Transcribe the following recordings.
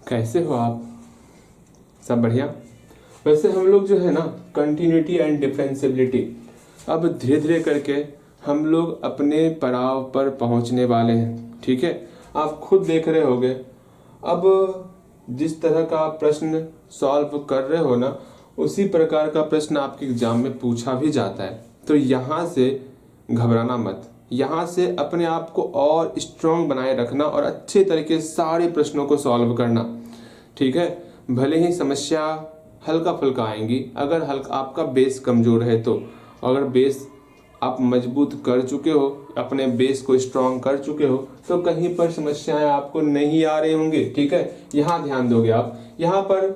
कैसे हो आप? सब बढ़िया। वैसे हम लोग जो है ना, कंटिन्यूटी एंड डिफरेंशियबिलिटी, अब धीरे धीरे करके हम लोग अपने पड़ाव पर पहुंचने वाले हैं। ठीक है, आप खुद देख रहे होगे। अब जिस तरह का आप प्रश्न सॉल्व कर रहे हो ना, उसी प्रकार का प्रश्न आपके एग्जाम में पूछा भी जाता है। तो यहाँ से घबराना मत, यहाँ से अपने आप को और स्ट्रांग बनाए रखना और अच्छे तरीके से सारे प्रश्नों को सॉल्व करना। ठीक है, भले ही समस्या हल्का फुल्का आएंगी, अगर हल्का आपका बेस कमजोर है तो। अगर बेस आप मजबूत कर चुके हो, अपने बेस को स्ट्रांग कर चुके हो, तो कहीं पर समस्याएं आपको नहीं आ रही होंगी। ठीक है, यहाँ ध्यान दोगे आप। यहाँ पर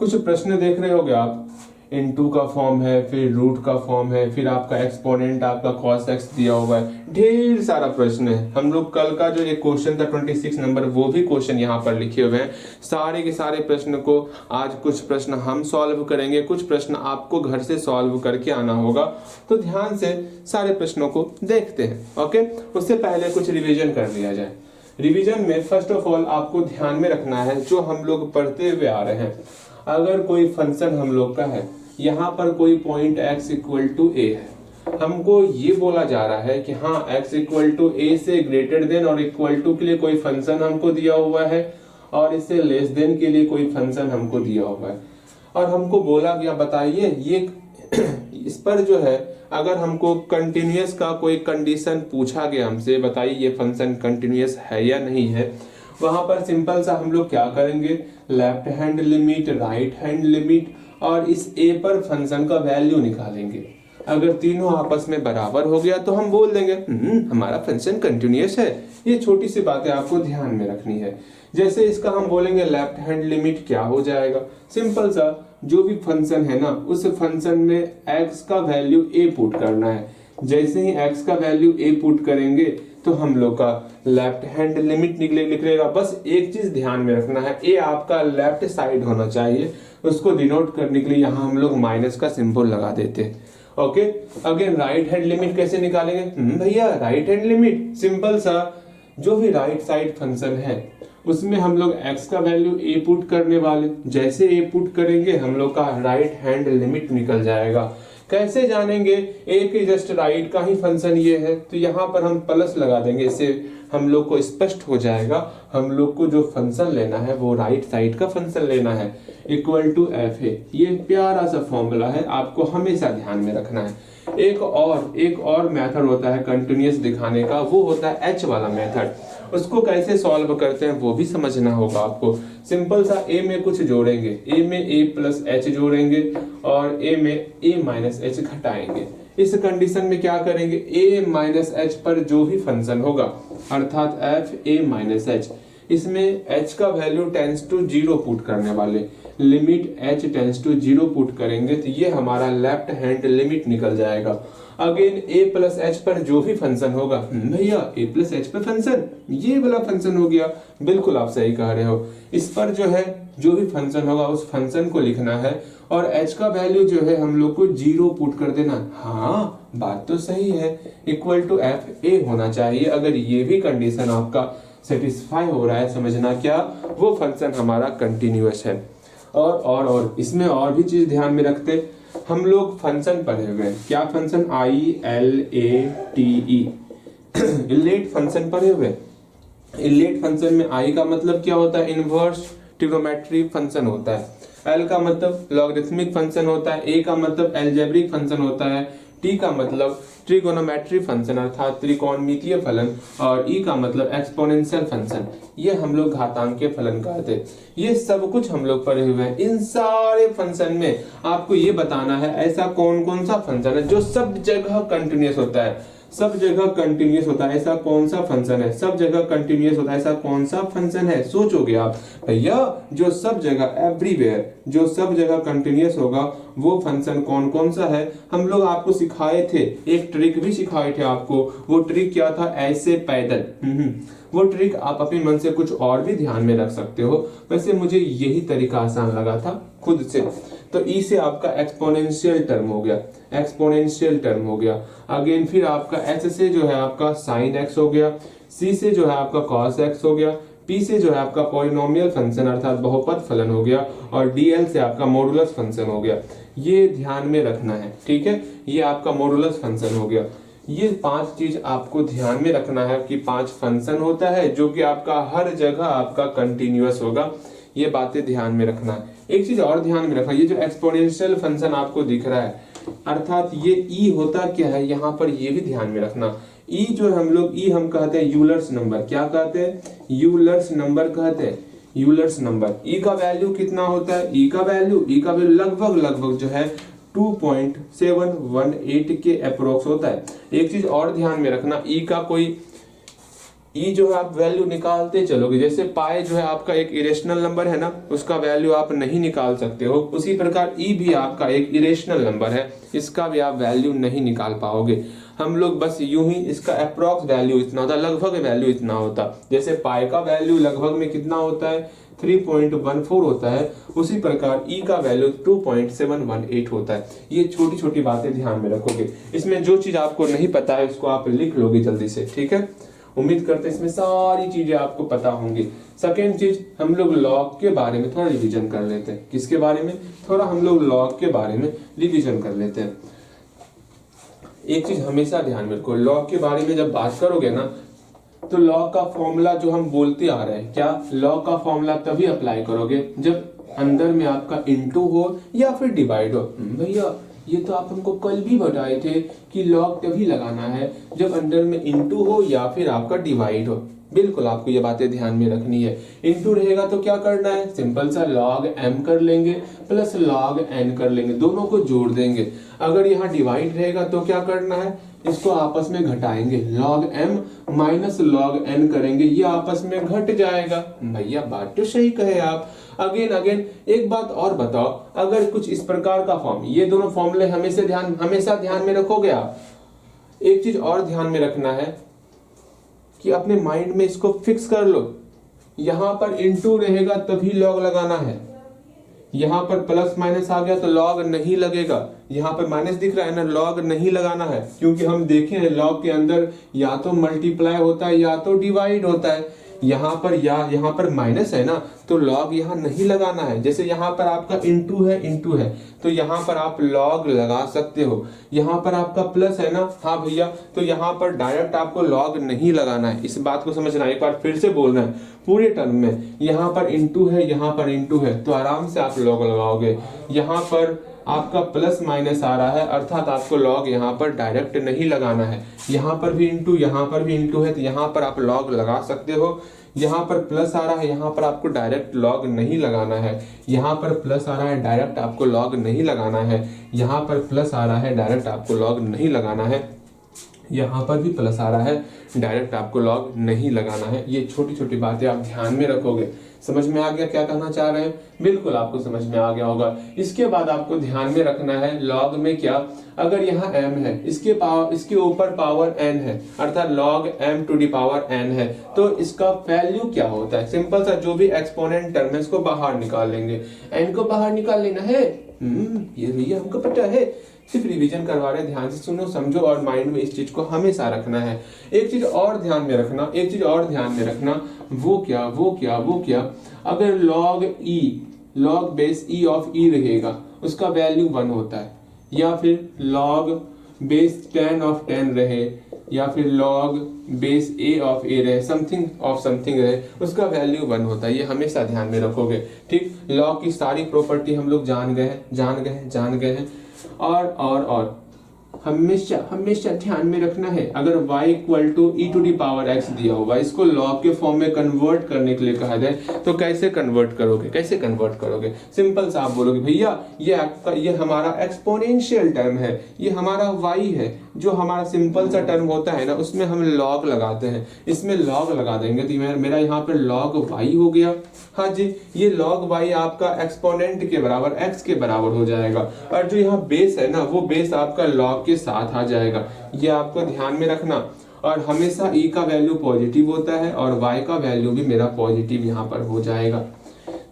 कुछ प्रश्न देख रहे होगे आप, इनटू का फॉर्म है, फिर रूट का फॉर्म है, फिर आपका एक्सपोनेंट आपका cos x दिया हुआ है, ढेर सारा प्रश्न है। हम लोग कल का जो एक क्वेश्चन था 26 नंबर, वो भी क्वेश्चन यहाँ पर लिखे हुए हैं। सारे के सारे प्रश्न को आज कुछ प्रश्न हम सॉल्व करेंगे, कुछ प्रश्न आपको घर से सॉल्व करके आना होगा। तो ध्यान से सारे प्रश्नों को देखते हैं। ओके, उससे पहले कुछ रिविजन कर लिया जाए। रिविजन में फर्स्ट ऑफ ऑल आपको ध्यान में रखना है जो हम लोग पढ़ते हुए आ रहे हैं। अगर कोई फंक्शन हम लोग का है, यहाँ पर कोई पॉइंट x इक्वल टू ए है, हमको ये बोला जा रहा है कि हाँ x इक्वल टू ए से ग्रेटर देन और इक्वल टू के लिए कोई फंक्शन हमको दिया हुआ है, और इससे लेस देन के लिए कोई फंक्शन हमको दिया हुआ है। और हमको बोला गया, बताइए ये इस पर जो है, अगर हमको कंटिन्यूअस का कोई कंडीशन पूछा गया हमसे, बताइए ये फंक्शन कंटिन्यूअस है या नहीं है, वहां पर सिंपल सा हम लोग क्या करेंगे, left hand limit, right hand limit, और इस a पर फंक्शन का वैल्यू निकालेंगे। अगर तीनों आपस में बराबर हो गया तो हम बोल देंगे हमारा फंक्शन कंटिन्यूअस है। ये छोटी सी बातें आपको ध्यान में रखनी है। जैसे इसका हम बोलेंगे लेफ्ट हैंड लिमिट, क्या हो जाएगा, सिंपल सा, जो भी फंक्शन है ना, उस फंक्शन में x का वैल्यू a पुट करना है। जैसे ही x का वैल्यू a पुट करेंगे तो हम लोग का लेफ्ट हैंड लिमिट निकलेगा। बस एक चीज ध्यान में रखना है, a आपका लेफ्ट साइड होना चाहिए। उसको डिनोट करने के लिए यहाँ हम लोग माइनस का सिंबल लगा देते हैं। Okay, again right hand limit कैसे निकालेंगे भैया, राइट हैंड लिमिट सिंपल सा, जो भी राइट साइड फंक्शन है उसमें हम लोग x का वैल्यू a पुट करने वाले। जैसे a पुट करेंगे हम लोग का राइट हैंड लिमिट निकल जाएगा। कैसे जानेंगे, a के जस्ट राइट का ही फंक्शन ये है, तो यहाँ पर हम प्लस लगा देंगे, इससे हम लोग को स्पष्ट हो जाएगा हम लोग को जो फंक्शन लेना है वो राइट साइड का फंक्शन लेना है, इक्वल टू एफ है। ये प्यारा सा फॉर्मूला है, आपको हमेशा ध्यान में रखना है। एक और मेथड होता है कंटिन्यूअस दिखाने का, वो होता है एच वाला मेथड। उसको कैसे सॉल्व करते हैं वो भी समझना होगा आपको। सिंपल सा, a में कुछ जोड़ेंगे, a में a प्लस एच जोड़ेंगे और a में a माइनस एच घटाएंगे। इस कंडीशन में क्या करेंगे, a माइनस एच पर जो भी फंक्शन होगा, अर्थात एफ a माइनस एच, इसमें h का वैल्यू टेंस टू 0 पुट करने वाले, limit h tends to 0 put करेंगे तो ये हमारा लेफ्ट हैंड लिमिट निकल जाएगा। अगेन a प्लस एच पर जो भी फंक्शन होगा, भैया a प्लस एच पर फंक्शन, ये वाला फंक्शन हो गया, बिल्कुल आप सही कह रहे हो। इस पर जो है जो भी फंक्शन होगा उस फंक्शन को लिखना है और h का वैल्यू जो है हम लोग को 0 पुट कर देना। हाँ बात तो सही है, इक्वल टू एफ a होना चाहिए। अगर ये भी कंडीशन आपका सेटिस्फाई हो रहा है, समझना क्या, वो फंक्शन हमारा कंटिन्यूअस है। और इसमें और भी चीज ध्यान में रखते, हम लोग फंक्शन पढ़े हुए हैं, क्या फंक्शन, ILATE, इलेट फंक्शन पढ़े हुए। इलेट फंक्शन में I का मतलब क्या होता है, इनवर्स ट्रिग्नोमेट्री फंक्शन होता है। L का मतलब लॉगरिथमिक फंक्शन होता है। A का मतलब अलजेब्रिक फंक्शन होता है। T का मतलब ट्रिगोनोमेट्री फंक्शन अर्थात त्रिकोणमितीय फलन, और E का मतलब एक्सपोनेंशियल फंक्शन, ये हम लोग घातांकीय फलन कहते हैं। ये सब कुछ हम लोग पढ़े हुए हैं। इन सारे फंक्शन में आपको ये बताना है ऐसा कौन कौन सा फंक्शन है जो सब जगह कंटिन्यूअस होता है, सब जगह कंटिन्यूअस होता है, ऐसा कौन सा फंक्शन है, सब जगह कंटिन्यूअस होता है, ऐसा कौन सा फंक्शन है। सोचोगे आप, भैया जो सब जगह एवरीवेयर, जो सब जगह कंटिन्यूअस होगा वो फंक्शन कौन कौन सा है। हम लोग आपको सिखाए थे, एक ट्रिक भी सिखाए थे आपको। वो ट्रिक क्या था, ऐसे पैदल। वो ट्रिक आप अपने मन से कुछ और भी ध्यान में रख सकते हो। वैसे मुझे यही तरीका आसान लगा था खुद से। तो ई से आपका एक्सपोनेंशियल टर्म हो गया, एक्सपोनेंशियल टर्म हो गया। अगेन फिर आपका एच से जो है आपका साइन एक्स हो गया, सी से जो है आपका कॉस एक्स हो गया, पी से जो है आपका पॉलिनोमियल फंक्शन अर्थात बहुपद फलन हो गया, और डीएल से आपका मॉडुलस फंक्शन हो गया। ये ध्यान में रखना है, ठीक है, ये आपका मॉडुलस फंक्शन हो गया। ये 5 चीज आपको ध्यान में रखना है कि 5 फंक्शन होता है जो कि आपका हर जगह आपका कंटिन्यूअस होगा, ये बातें ध्यान में रखना है। एक चीज और ध्यान में रखना, ये जो एक्सपोनेंशियल फंक्शन आपको दिख रहा है अर्थात ये ई होता क्या है, यहाँ पर ये भी ध्यान में रखना। ई जो हम लोग ई हम कहते हैं यूलर्स नंबर, क्या कहते हैं, यूलर्स नंबर कहते हैं, यूलर्स नंबर। ई का वैल्यू कितना होता है, ई का वैल्यू लगभग जो है 2.718 के अप्रोक्स होता है। एक चीज और ध्यान में रखना, ई का कोई ई जो है आप वैल्यू निकालते चलोगे, जैसे पाई जो है आपका एक इरेशनल नंबर है ना, उसका वैल्यू आप नहीं निकाल सकते हो, उसी प्रकार ई भी आपका एक इरेशनल नंबर है, इसका भी आप वैल्यू नहीं निकाल पाओगे। हम लोग बस यूं ही इसका अप्रोक्स वैल्यू इतना होता, लगभग वैल्यू इतना होता। जैसे पाई का वैल्यू लगभग में कितना होता है, 3.14 होता है, उसी प्रकार ई का वैल्यू 2.718 होता है। ये छोटी छोटी बातें ध्यान में रखोगे। इसमें जो चीज आपको नहीं पता है उसको आप लिख लोगे जल्दी से, ठीक है। उम्मीद करते हैं इसमें सारी चीजें आपको पता होंगी। सेकेंड चीज, हम लोग लॉग के बारे में थोड़ा रिवीजन कर लेते हैं। किसके बारे में, थोड़ा हम लोग लॉग के बारे में रिवीजन कर लेते हैं। एक चीज हमेशा ध्यान में रखो, लॉग के बारे में जब बात करोगे ना तो लॉग का फॉर्मूला जो हम बोलते आ रहे हैं, क्या लॉग का फॉर्मूला तभी अप्लाई करोगे जब अंदर में आपका इनटू हो या फिर डिवाइड हो। भैया ये तो आप हमको कल भी बताए थे कि लॉग तभी लगाना है जब अंदर में इनटू हो या फिर आपका डिवाइड हो। बिल्कुल आपको ये बातें ध्यान में रखनी है। इनटू रहेगा तो क्या करना है, सिंपल सा log m कर लेंगे प्लस log n कर लेंगे, दोनों को जोड़ देंगे। अगर यहाँ डिवाइड रहेगा तो क्या करना है, इसको आपस में घटाएंगे, log m minus log n करेंगे, ये आपस में घट जाएगा। भैया बात तो सही कहे आप। अगेन एक बात और बताओ, अगर कुछ इस प्रकार का फॉर्म, ये दोनों फॉर्मूले हमेशा ध्यान में रखोगे आप। एक चीज और ध्यान में रखना है कि अपने माइंड में इसको फिक्स कर लो, यहां पर इनटू रहेगा तभी लॉग लगाना है, यहां पर प्लस माइनस आ गया तो लॉग नहीं लगेगा, यहां पर माइनस दिख रहा है ना, लॉग नहीं लगाना है, क्योंकि हम देखे हैं लॉग के अंदर या तो मल्टीप्लाई होता है या तो डिवाइड होता है। यहाँ पर माइनस है ना तो लॉग यहाँ नहीं लगाना है। जैसे यहाँ पर आपका इनटू है तो यहाँ पर आप लॉग लगा सकते हो। यहाँ पर आपका प्लस है ना, हाँ भैया, तो यहाँ पर डायरेक्ट आपको लॉग नहीं लगाना है। इस बात को समझना, एक बार फिर से बोलना है पूरे टर्म में, यहाँ पर इनटू है तो आराम से आप लॉग लगाओगे। यहाँ पर आपका प्लस माइनस आ रहा है अर्थात आपको लॉग यहाँ पर डायरेक्ट नहीं लगाना है। यहाँ पर भी इनटू है तो यहाँ पर आप लॉग लगा सकते हो। यहाँ पर प्लस आ रहा है, यहाँ पर आपको डायरेक्ट लॉग नहीं लगाना है। यहाँ पर प्लस आ रहा है, डायरेक्ट आपको लॉग नहीं लगाना है। यहाँ पर प्लस आ रहा है, डायरेक्ट आपको लॉग नहीं लगाना है। यहाँ पर भी प्लस आ रहा है, डायरेक्ट आपको लॉग नहीं लगाना है। ये छोटी छोटी बातें आप ध्यान में रखोगे। समझ में आ गया क्या कहना चाह रहे हैं? बिल्कुल आपको समझ में आ गया होगा। इसके बाद आपको ध्यान में रखना है लॉग में क्या, अगर यहाँ m है, इसके ऊपर पावर n है अर्थात log m to the power n है, तो इसका वैल्यू क्या होता है। सिंपल सा जो भी एक्सपोनेंट टर्म है इसको बाहर निकाल लेंगे, n को बाहर निकाल लेना है। ये भैया हमको पता है, सिर्फ रिवीजन करवा रहे, ध्यान से सुनो समझो और माइंड में इस चीज को हमेशा रखना है। एक चीज और ध्यान में रखना, वो क्या, अगर log base e of e रहेगा उसका वैल्यू 1 होता है, या फिर log बेस 10 ऑफ 10 रहे, या फिर log base a of a रहे, समथिंग रहे, उसका वैल्यू 1 होता है। ये हमेशा ध्यान में रखोगे, ठीक। log की सारी प्रॉपर्टी हम लोग जान गए हैं। और हमेशा ध्यान में रखना है, अगर y equal to e to the power x दिया होगा, इसको लॉग के फॉर्म में कन्वर्ट करने के लिए कहा जाए तो कैसे कन्वर्ट करोगे? सिंपल सा आप बोलोगे भैया ये हमारा एक्सपोनेंशियल टर्म है, ये हमारा y है, जो हमारा सिंपल सा टर्म होता है ना उसमें हम लॉग लगाते हैं, इसमें लॉग लगा देंगे तो मेरा यहाँ पे लॉग y हो गया। हाँ जी, ये log y आपका एक्सपोनेंट के बराबर x के बराबर हो जाएगा, और जो यहाँ बेस है ना वो बेस आपका log के साथ आ जाएगा। ये आपको ध्यान में रखना। और हमेशा e का वैल्यू पॉजिटिव होता है और y का वैल्यू भी मेरा पॉजिटिव यहाँ पर हो जाएगा।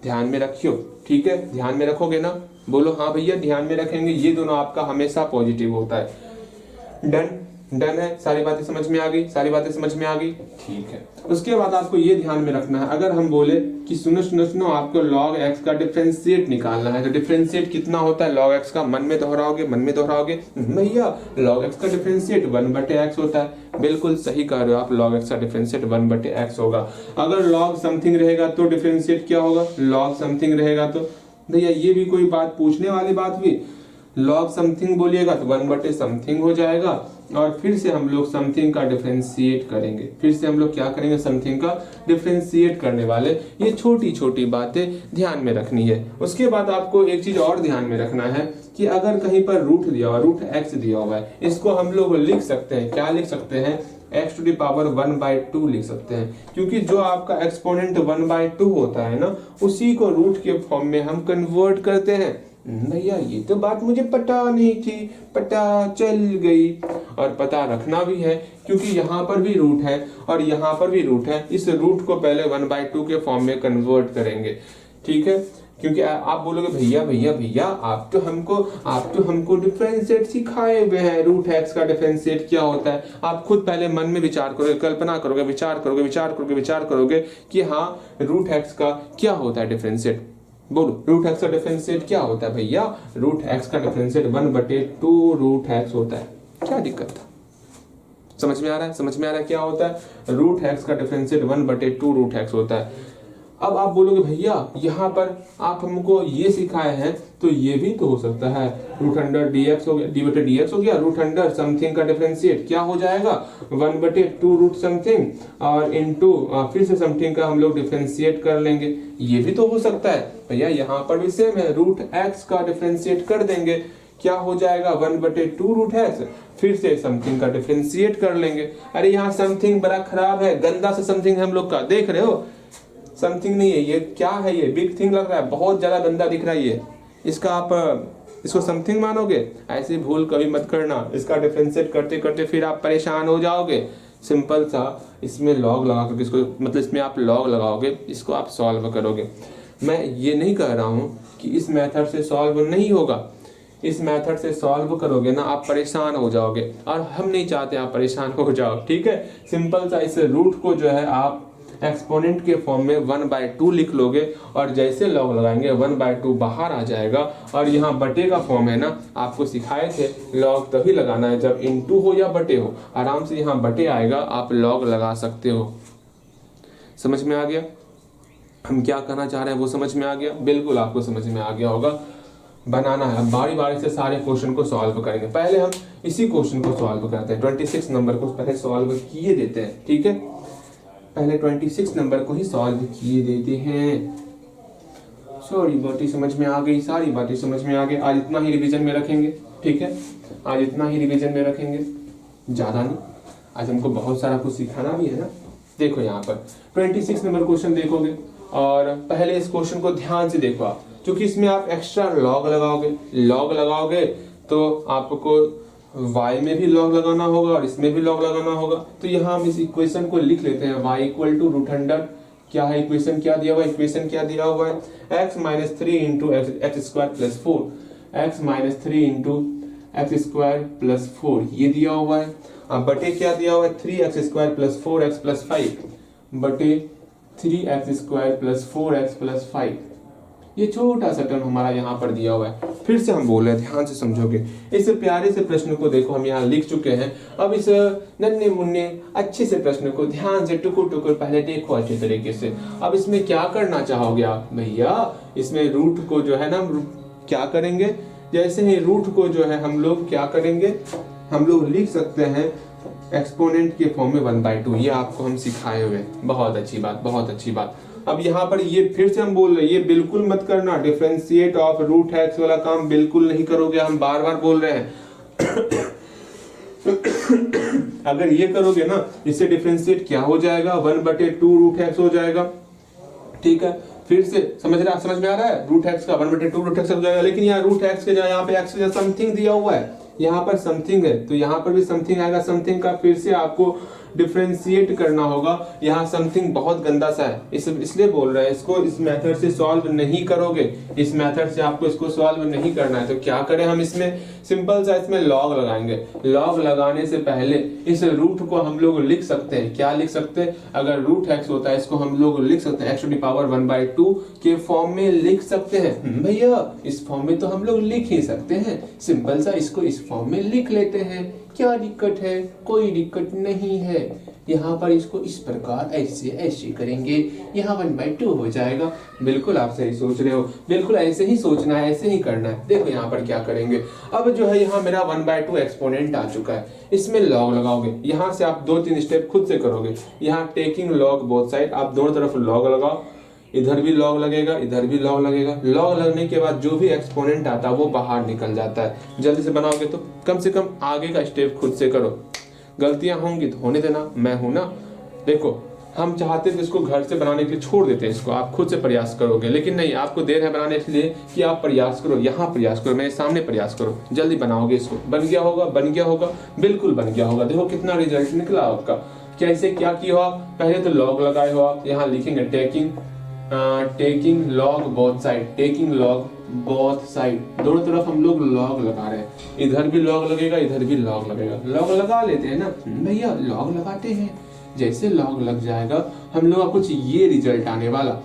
ध्यान में रखियो, ठीक है, ध्यान में रखोगे ना, बोलो हाँ भैया ध्यान में रखेंगे। ये दोनों आपका हमेशा पॉजिटिव होता है। डन। डन है, सारी बातें समझ में आ गई, सारी बातें समझ में आ गई, ठीक है। उसके बाद आपको ये ध्यान में रखना है, अगर हम बोले कि सुनो आपको log x का डिफरेंशिएट निकालना है, तो डिफरेंशिएट कितना होता है log x का, मन में दोहराओगे भैया log x का डिफरेंशिएट 1/x होता है। बिल्कुल सही कह रहे हो आप, log x का डिफरेंशिएट 1/x होगा। अगर log समथिंग रहेगा तो डिफरेंशिएट क्या होगा, log समथिंग रहेगा तो भैया ये भी कोई बात पूछने वाली बात हुई, log समथिंग बोलिएगा तो 1/समथिंग हो जाएगा, और फिर से हम लोग समथिंग का डिफरेंशिएट करेंगे, फिर से हम लोग क्या करेंगे, समथिंग का डिफरेंशिएट करने वाले। ये छोटी छोटी बातें ध्यान में रखनी है। उसके बाद आपको एक चीज और ध्यान में रखना है कि अगर कहीं पर रूट दिया हुआ, रूट x दिया हुआ है, इसको हम लोग लिख सकते हैं, क्या लिख सकते हैं, x⁴ लिख सकते हैं, क्योंकि जो आपका एक्सपोनेंट 1/2 होता है ना, उसी को रूट के फॉर्म में हम कन्वर्ट करते हैं। भैया ये तो बात मुझे पता नहीं थी, पता चल गई, और पता रखना भी है, क्योंकि यहाँ पर भी रूट है और यहाँ पर भी रूट है। इस रूट को पहले 1/2 के फॉर्म में कन्वर्ट करेंगे, ठीक है। क्योंकि आप बोलोगे भैया आप तो हमको डिफरेंशिएट सिखाए हुए हैं, रूट x का डिफरेंशिएट क्या होता है। आप खुद पहले मन में विचार करोगे, कल्पना करोगे, विचार करोगे कि हाँ रूट x का क्या होता है डिफरेंशिएट। बोलो रूट x का डिफरेंशिएट क्या होता है भैया, रूट x का डिफरेंशिएट 1/2 रूट x होता है। क्या दिक्कत था, समझ में आ रहा है क्या होता है, रूट x का डिफरेंशिएट 1/2 रूट x होता है। अब आप बोलोगे भैया यहाँ पर आप हमको ये सिखाए हैं, तो ये भी तो हो सकता है, √dx हो गया, d/dx हो गया, √ समथिंग का डिफरेंशिएट क्या हो जाएगा 1/2 रूट समथिंग, और इनटू फिर से समथिंग का हम लोग डिफरेंशिएट कर लेंगे, ये भी तो हो सकता है। भैया यहाँ पर भी सेम है, रूट x का डिफरेंशिएट कर देंगे, क्या हो जाएगा 1/2 रूट x, फिर से समथिंग का डिफरेंशिएट कर लेंगे। अरे यहाँ समथिंग बड़ा खराब है, गंदा से समथिंग हम लोग का, देख रहे हो, समथिंग नहीं है ये, क्या है ये, बिग थिंग लग रहा है, बहुत ज्यादा गंदा दिख रहा है ये, इसका आप इसको समथिंग मानोगे, ऐसी भूल कभी मत करना। इसका डिफरेंशिएट करते करते फिर आप परेशान हो जाओगे। सिंपल सा इसमें लॉग लगा करके इसको, मतलब इसमें आप लॉग लगाओगे, इसको आप सॉल्व करोगे। मैं ये नहीं कह रहा हूँ कि इस मेथड से सॉल्व नहीं होगा, इस मेथड से सॉल्व करोगे ना आप परेशान हो जाओगे, और हम नहीं चाहते आप परेशान हो जाओ, ठीक है। सिंपल सा इस रूट को जो है आप एक्सपोनेंट के फॉर्म में 1/2 लिख लोगे, और जैसे लॉग लगाएंगे 1/2 बाहर आ जाएगा, और यहाँ बटे का फॉर्म है ना, आपको सिखाए थे लॉग तभी लगाना है जब इनटू हो या बटे हो, आराम से यहाँ बटे आएगा, आप लॉग लगा सकते हो। समझ में आ गया हम क्या कहना चाह रहे हैं, वो समझ में आ गया, बिल्कुल आपको समझ में आ गया होगा। बनाना है, अब बारी बारी से सारे क्वेश्चन को सॉल्व करेंगे। पहले हम इसी क्वेश्चन को सॉल्व करते हैं, 26 नंबर को पहले सॉल्व किए देते हैं, ठीक है। पहले 26 नंबर को ही सॉल्व किए देते हैं। सारी बातें समझ में आ गई, सारी बातें समझ में आ गई। आज इतना ही रिवीजन में रखेंगे, ठीक है, आज इतना ही रिवीजन में रखेंगे, ज्यादा नहीं। आज हमको बहुत सारा कुछ सिखाना भी है ना। देखो यहाँ पर 26 नंबर क्वेश्चन देखोगे, और पहले इस क्वेश्चन को ध्यान से देखो आप, क्योंकि इसमें आप एक्स्ट्रा लॉग लगाओगे तो आपको y में भी लॉग लगाना होगा और इसमें भी लॉग लगाना होगा। तो यहाँ हम इस इक्वेशन को लिख लेते हैं, y = √100, क्या है इक्वेशन, क्या दिया हुआ है, इक्वेशन क्या दिया हुआ है, x - 3 × x² + 4, x - 3 × x² + 4 ये दिया हुआ है। अब बटे क्या दिया हुआ है, 3x² + 4x + 5 बटे 3x² + 4x + 5, ये छोटा सा टर्म हमारा यहाँ पर दिया हुआ है। फिर से हम बोल रहे हैं, ध्यान से समझोगे। इस प्यारे से प्रश्न को देखो, हम यहाँ लिख चुके हैं। अब इस नन्हे मुन्ने अच्छे से प्रश्न को ध्यान से टुकुर पहले देखो अच्छे तरीके से। अब इसमें क्या करना चाहोगे आप भैया, इसमें रूट को जो है ना क्या करेंगे, जैसे ही रूट को जो है हम लोग क्या करेंगे, हम लोग लिख सकते हैं एक्सपोनेंट के फॉर्म में 1/2, ये आपको हम सिखाए हुए। बहुत अच्छी बात, बहुत अच्छी बात। अब यहाँ पर ये फिर से हम बोल रहे हैं, ये बिल्कुल मत करना, डिफरेंशिएट ऑफ रूट x वाला काम बिल्कुल नहीं करोगे, हम बार बार बोल रहे हैं। अगर ये करोगे ना, इससे डिफरेंशिएट क्या हो जाएगा, 1/2 रूट x हो जाएगा, ठीक है। फिर से समझ में आ रहा है, रूट x का 1/2 रूट x हो जाएगा। लेकिन यहाँ रूट x के जगह यहाँ पे x समथिंग दिया हुआ है, यहाँ पर समथिंग है तो यहाँ पर भी समथिंग आएगा। समथिंग का फिर से आपको डिफरेंशिएट करना होगा। यहाँ समथिंग बहुत गंदा सा है, इसलिए बोल रहे हैं इसको इस मेथड से सॉल्व नहीं करोगे, इस मेथड से आपको इसको सॉल्व नहीं करना है। तो क्या करें हम इसमें, सिंपल सा इसमें लॉग लगाएंगे। लॉग लगाने से पहले इस रूट को हम लोग लिख सकते हैं। क्या लिख सकते हैं, अगर रूट एक्स होता है इसको हम लोग लिख सकते हैं x⁴ के फॉर्म में लिख सकते हैं। भैया इस फॉर्म में तो हम लोग लिख ही सकते हैं, सिंपल सा इसको इस फॉर्म में लिख लेते हैं। क्या दिक्कत है, कोई दिक्कत नहीं है। यहाँ पर इसको इस प्रकार ऐसे ऐसे करेंगे, यहाँ 1/2 हो जाएगा। बिल्कुल आप सही सोच रहे हो, बिल्कुल ऐसे ही सोचना है, ऐसे ही करना है। देखो यहाँ पर क्या करेंगे, अब जो है यहाँ मेरा 1/2 एक्सपोनेंट आ चुका है, इसमें लॉग लगाओगे। यहाँ से आप 2-3 स्टेप खुद से करोगे। यहाँ टेकिंग लॉग बोथ साइड, आप दोनों तरफ लॉग लगाओ, इधर भी लॉग लगेगा, इधर भी लॉग लगेगा। लॉग लगने के बाद जो भी एक्सपोनेंट आता है वो बाहर निकल जाता है। जल्दी से बनाओगे तो कम से कम आगे का स्टेप खुद से करो। गलतियां होंगी तो होने देना, मैं हूं ना। देखो हम चाहते थे इसको घर से बनाने के लिए छोड़ देते हैं, इसको आप खुद से प्रयास करोगे, लेकिन नहीं, आपको देर है बनाने के लिए कि आप प्रयास करो, यहाँ प्रयास करो, मेरे सामने प्रयास करो, जल्दी बनाओगे इसको। बन गया होगा, बन गया होगा, बिल्कुल बन गया होगा। देखो कितना रिजल्ट निकला आपका। कैसे क्या किया हो आप, पहले तो लॉग लगाए हो आप, यहाँ लिखेंगे taking log both side, taking log both side, दोनों तरफ हम लोग लॉग लगा रहे हैं। इधर भी लॉग लगेगा, इधर भी लॉग लगेगा। लॉग लगा लेते हैं ना भैया, लॉग लगाते हैं। जैसे लॉग लग जाएगा हम लोग का कुछ ये रिजल्ट आने वाला।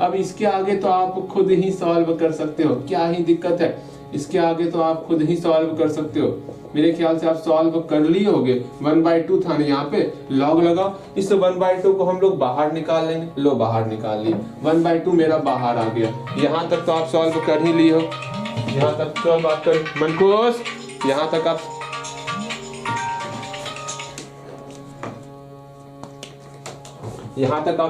अब इसके आगे तो आप खुद ही सॉल्व कर सकते हो, क्या ही दिक्कत है, इसके आगे तो आप खुद ही सॉल्व कर सकते हो। मेरे ख्याल से आप सॉल्व कर लिए होगे। 1/2 था ना, यहाँ पे लॉग लगा, इस 1/2 को हम लोग बाहर निकाल लेंगे। लो बाहर निकाल लिए, 1/2 मेरा बाहर आ गया। यहाँ तक तो आप सॉल्व कर ही लिए हो, यहाँ तक तो बात कर मनकोस, यहाँ तक आप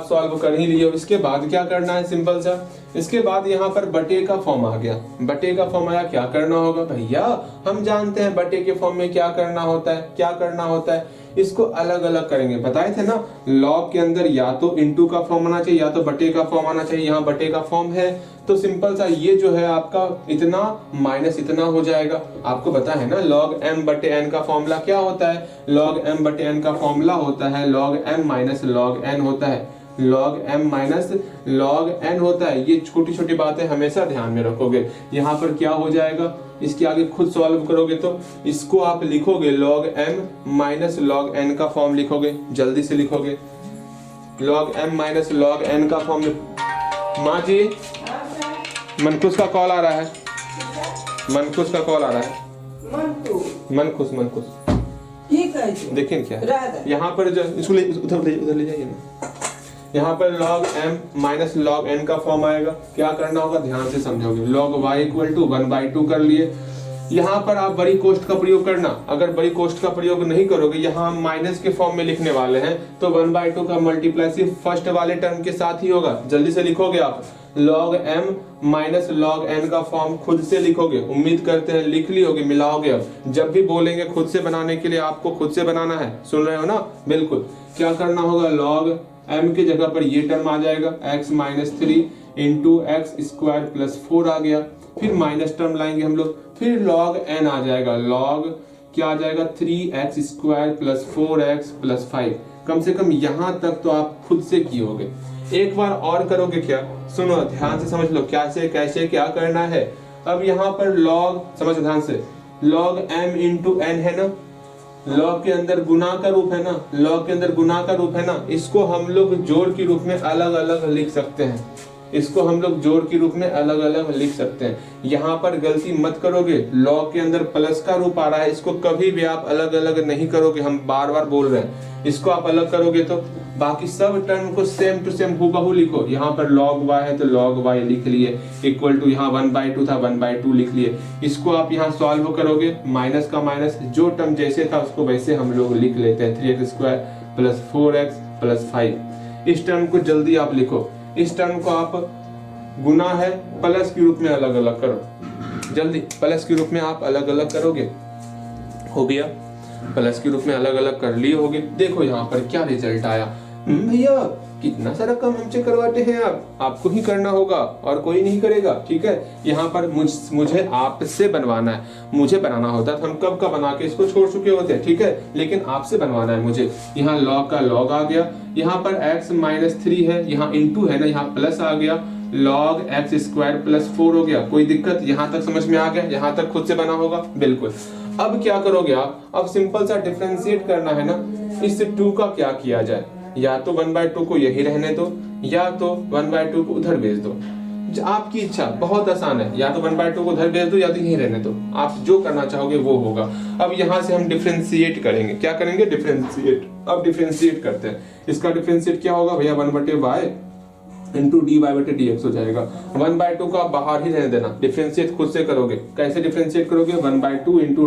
सॉल्व कर ही लिए हो। इसके बाद क्या करना है, सिंपल सा, इसके बाद यहाँ पर बटे का फॉर्म आ गया। बटे का फॉर्म आया, क्या करना होगा भैया, हम जानते हैं बटे के फॉर्म में क्या करना होता है। क्या करना होता है, इसको अलग अलग करेंगे, बताए थे ना। लॉग के अंदर या तो इनटू का फॉर्म आना चाहिए या तो बटे का फॉर्म आना चाहिए। यहाँ बटे का फॉर्म है तो सिंपल सा ये जो है आपका इतना माइनस इतना हो जाएगा। आपको पता है ना log m/n का फॉर्मूला क्या होता है। log m/n का फॉर्मूला होता है log m minus log n होता है, log m minus log n होता है। ये छोटी छोटी बातें हमेशा ध्यान में रखोगे। यहाँ पर क्या हो जाएगा, इसके आगे खुद सॉल्व करोगे तो इसको आप लिखोगे log m minus log n का फॉर्म लिखोगे। जल्दी से लिखोगे log m minus log n का फॉर्म। माँ जी मनकुश का कॉल आ रहा है, मनकुश का कॉल आ रहा है। मनकुश ठीक है, देखिए क्या है यहाँ पर, जो इसको उधर ले जाइए ना। यहाँ पर log m minus log n का फॉर्म आएगा। क्या करना होगा, ध्यान से समझोगे। log y इक्वल टू 1/2 कर लिए। यहाँ पर आप बड़ी कोष्ठ का प्रयोग करना, अगर बड़ी कोष्ठ का प्रयोग नहीं करोगे, यहाँ हम माइनस के फॉर्म में लिखने वाले हैं तो 1/2 का मल्टीप्लाई सिर्फ फर्स्ट वाले टर्म के साथ ही होगा। जल्दी से लिखोगे आप log m minus log n का फॉर्म खुद से लिखोगे। उम्मीद करते हैं लिख ली होगी, मिलाओगे। अब जब भी बोलेंगे खुद से बनाने के लिए आपको खुद से बनाना है, सुन रहे हो ना, बिल्कुल। क्या करना होगा, log m की जगह पर ये टर्म आ जाएगा x minus 3 into x square plus 4 आ गया। फिर माइनस टर्म लाएंगे हम लोग, फिर log n आ जाएगा। log क्या आ जाएगा, 3x square plus 4x plus 5। कम से कम यहाँ तक तो आप खुद से किए होगे। एक बार और करोगे क्या, सुनो ध्यान से समझ लो कैसे कैसे क्या करना है। अब यहाँ पर log, समझ ध्यान से, log m इंटू n है ना, log के अंदर गुना का रूप है ना, log के अंदर गुना का रूप है ना, इसको हम लोग जोड़ के रूप में अलग अलग लिख सकते हैं। इसको हम लोग जोड़ के रूप में अलग अलग लिख सकते हैं। यहाँ पर गलती मत करोगे, log के अंदर प्लस का रूप आ रहा है, इसको कभी भी आप अलग अलग नहीं करोगे। हम बार बार बोल रहे हैं, इसको आप अलग करोगे तो बाकी सब टर्म को सेम टू सेम हूबहू लिखो। यहाँ पर log y है तो log y लिख लिए, इक्वल टू यहाँ 1/2 था 1/2 लिख लिए। इसको आप यहाँ सॉल्व करोगे, माइनस का माइनस, जो टर्म जैसे था उसको वैसे हम लोग लिख लेते हैं। 3x square plus 4x plus 5। इस टर्म को जल्दी आप लिखो, इस टर्म को आप गुना है प्लस के रूप में अलग अलग करो। जल्दी प्लस के रूप में आप अलग अलग करोगे, हो गया। प्लस के रूप में अलग अलग कर लिए होगे। देखो यहाँ पर क्या रिजल्ट आया, भैया कितना सारा काम हमसे करवाते हैं आप, आपको ही करना होगा और कोई नहीं करेगा, ठीक है। यहाँ पर मुझे आपसे बनवाना है, मुझे बनाना होता है तो हम कब का बना के इसको छोड़ चुके होते हैं, ठीक है, लेकिन आपसे बनवाना है मुझे। यहाँ log का log आ गया, यहाँ पर x-3 है, यहाँ इंटू है ना, यहाँ प्लस आ गया, log x² + 4 हो गया। कोई दिक्कत यहाँ तक समझ में आ गया? यहाँ तक खुद से बना होगा, बिल्कुल। अब क्या करोगे आप? अब सिंपल सा डिफरेंशिएट करना है ना, इस 2 का क्या किया जाए, या तो 1/2 को यही रहने दो, या तो 1/2 को उधर भेज दो, आपकी इच्छा, बहुत आसान है। या तो 1/2 को उधर भेज दो या तो यही रहने दो, आप जो करना चाहोगे वो होगा। अब यहाँ से हम डिफरेंशिएट करेंगे, क्या करेंगे? डिफरेंशिएट। अब डिफरेंशिएट करते हैं, इसका डिफरेंशिएट क्या होगा भैया? 1/y इंटू dy/dx हो जाएगा। 1/2 को आप बाहर ही रहने देना, डिफरेंशिएट खुद से करोगे। कैसे डिफरेंशिएट करोगे? 1/2 इंटू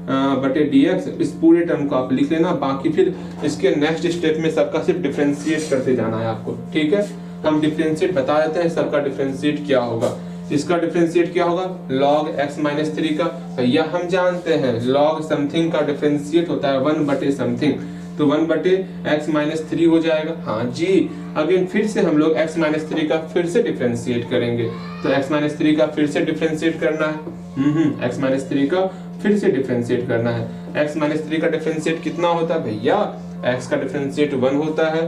d/dx, इस पूरे टर्म को आप लिख लेना, बाकी फिर इसके नेक्स्ट स्टेप में सबका सिर्फ डिफरेंशिएट करते जाना है आपको, ठीक है। हम डिफरेंशिएट बता देते हैं सबका डिफरेंशिएट क्या होगा। इसका डिफरेंशिएट क्या होगा? log x-3 का, भैया हम जानते हैं log समथिंग का डिफरेंशिएट होता है 1/, समथिंग, तो 1/x-3 हो जाएगा। हाँ जी, अगेन फिर से हम लोग x-3 का फिर से डिफरेंशिएट करेंगे, तो x-3 का फिर से डिफरेंशिएट करना है। x-3 का फिर से डिफरेंशिएट करना है। x-3 का डिफरेंशिएट कितना होता है भैया? x का डिफरेंशिएट 1 होता है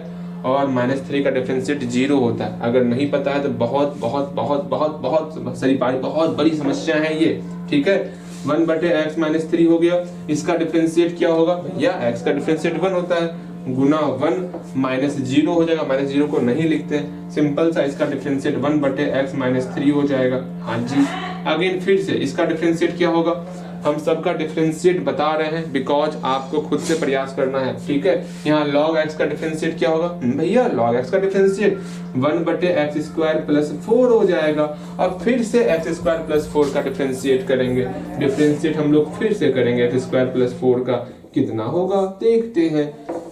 और -3 का डिफरेंशिएट 0 होता है। अगर नहीं पता है तो बहुत बहुत बहुत बहुत बहुत सारी बहुत बड़ी समस्या है ये, ठीक है। 1/x-3 हो गया, इसका डिफरेंशिएट क्या होगा भैया? x का डिफरेंशिएट 1 होता है, गुना 1 -0 हो जाएगा, -0 को नहीं लिखते, सिंपल सा इसका डिफरेंशिएट 1/x-3 हो जाएगा। हाँ जी, अगेन फिर से इसका डिफरेंशिएट क्या होगा? हम सबका डिफरेंशिएट बता रहे हैं बिकॉज आपको खुद से प्रयास करना है, ठीक है। यहाँ log x का डिफरेंशिएट क्या होगा भैया? log x का डिफरेंशिएट 1/x² + 4 हो जाएगा। अब फिर से x² + 4 का डिफरेंशिएट करेंगे, डिफरेंशिएट हम लोग फिर से करेंगे x² + 4 का, कितना होगा देखते हैं।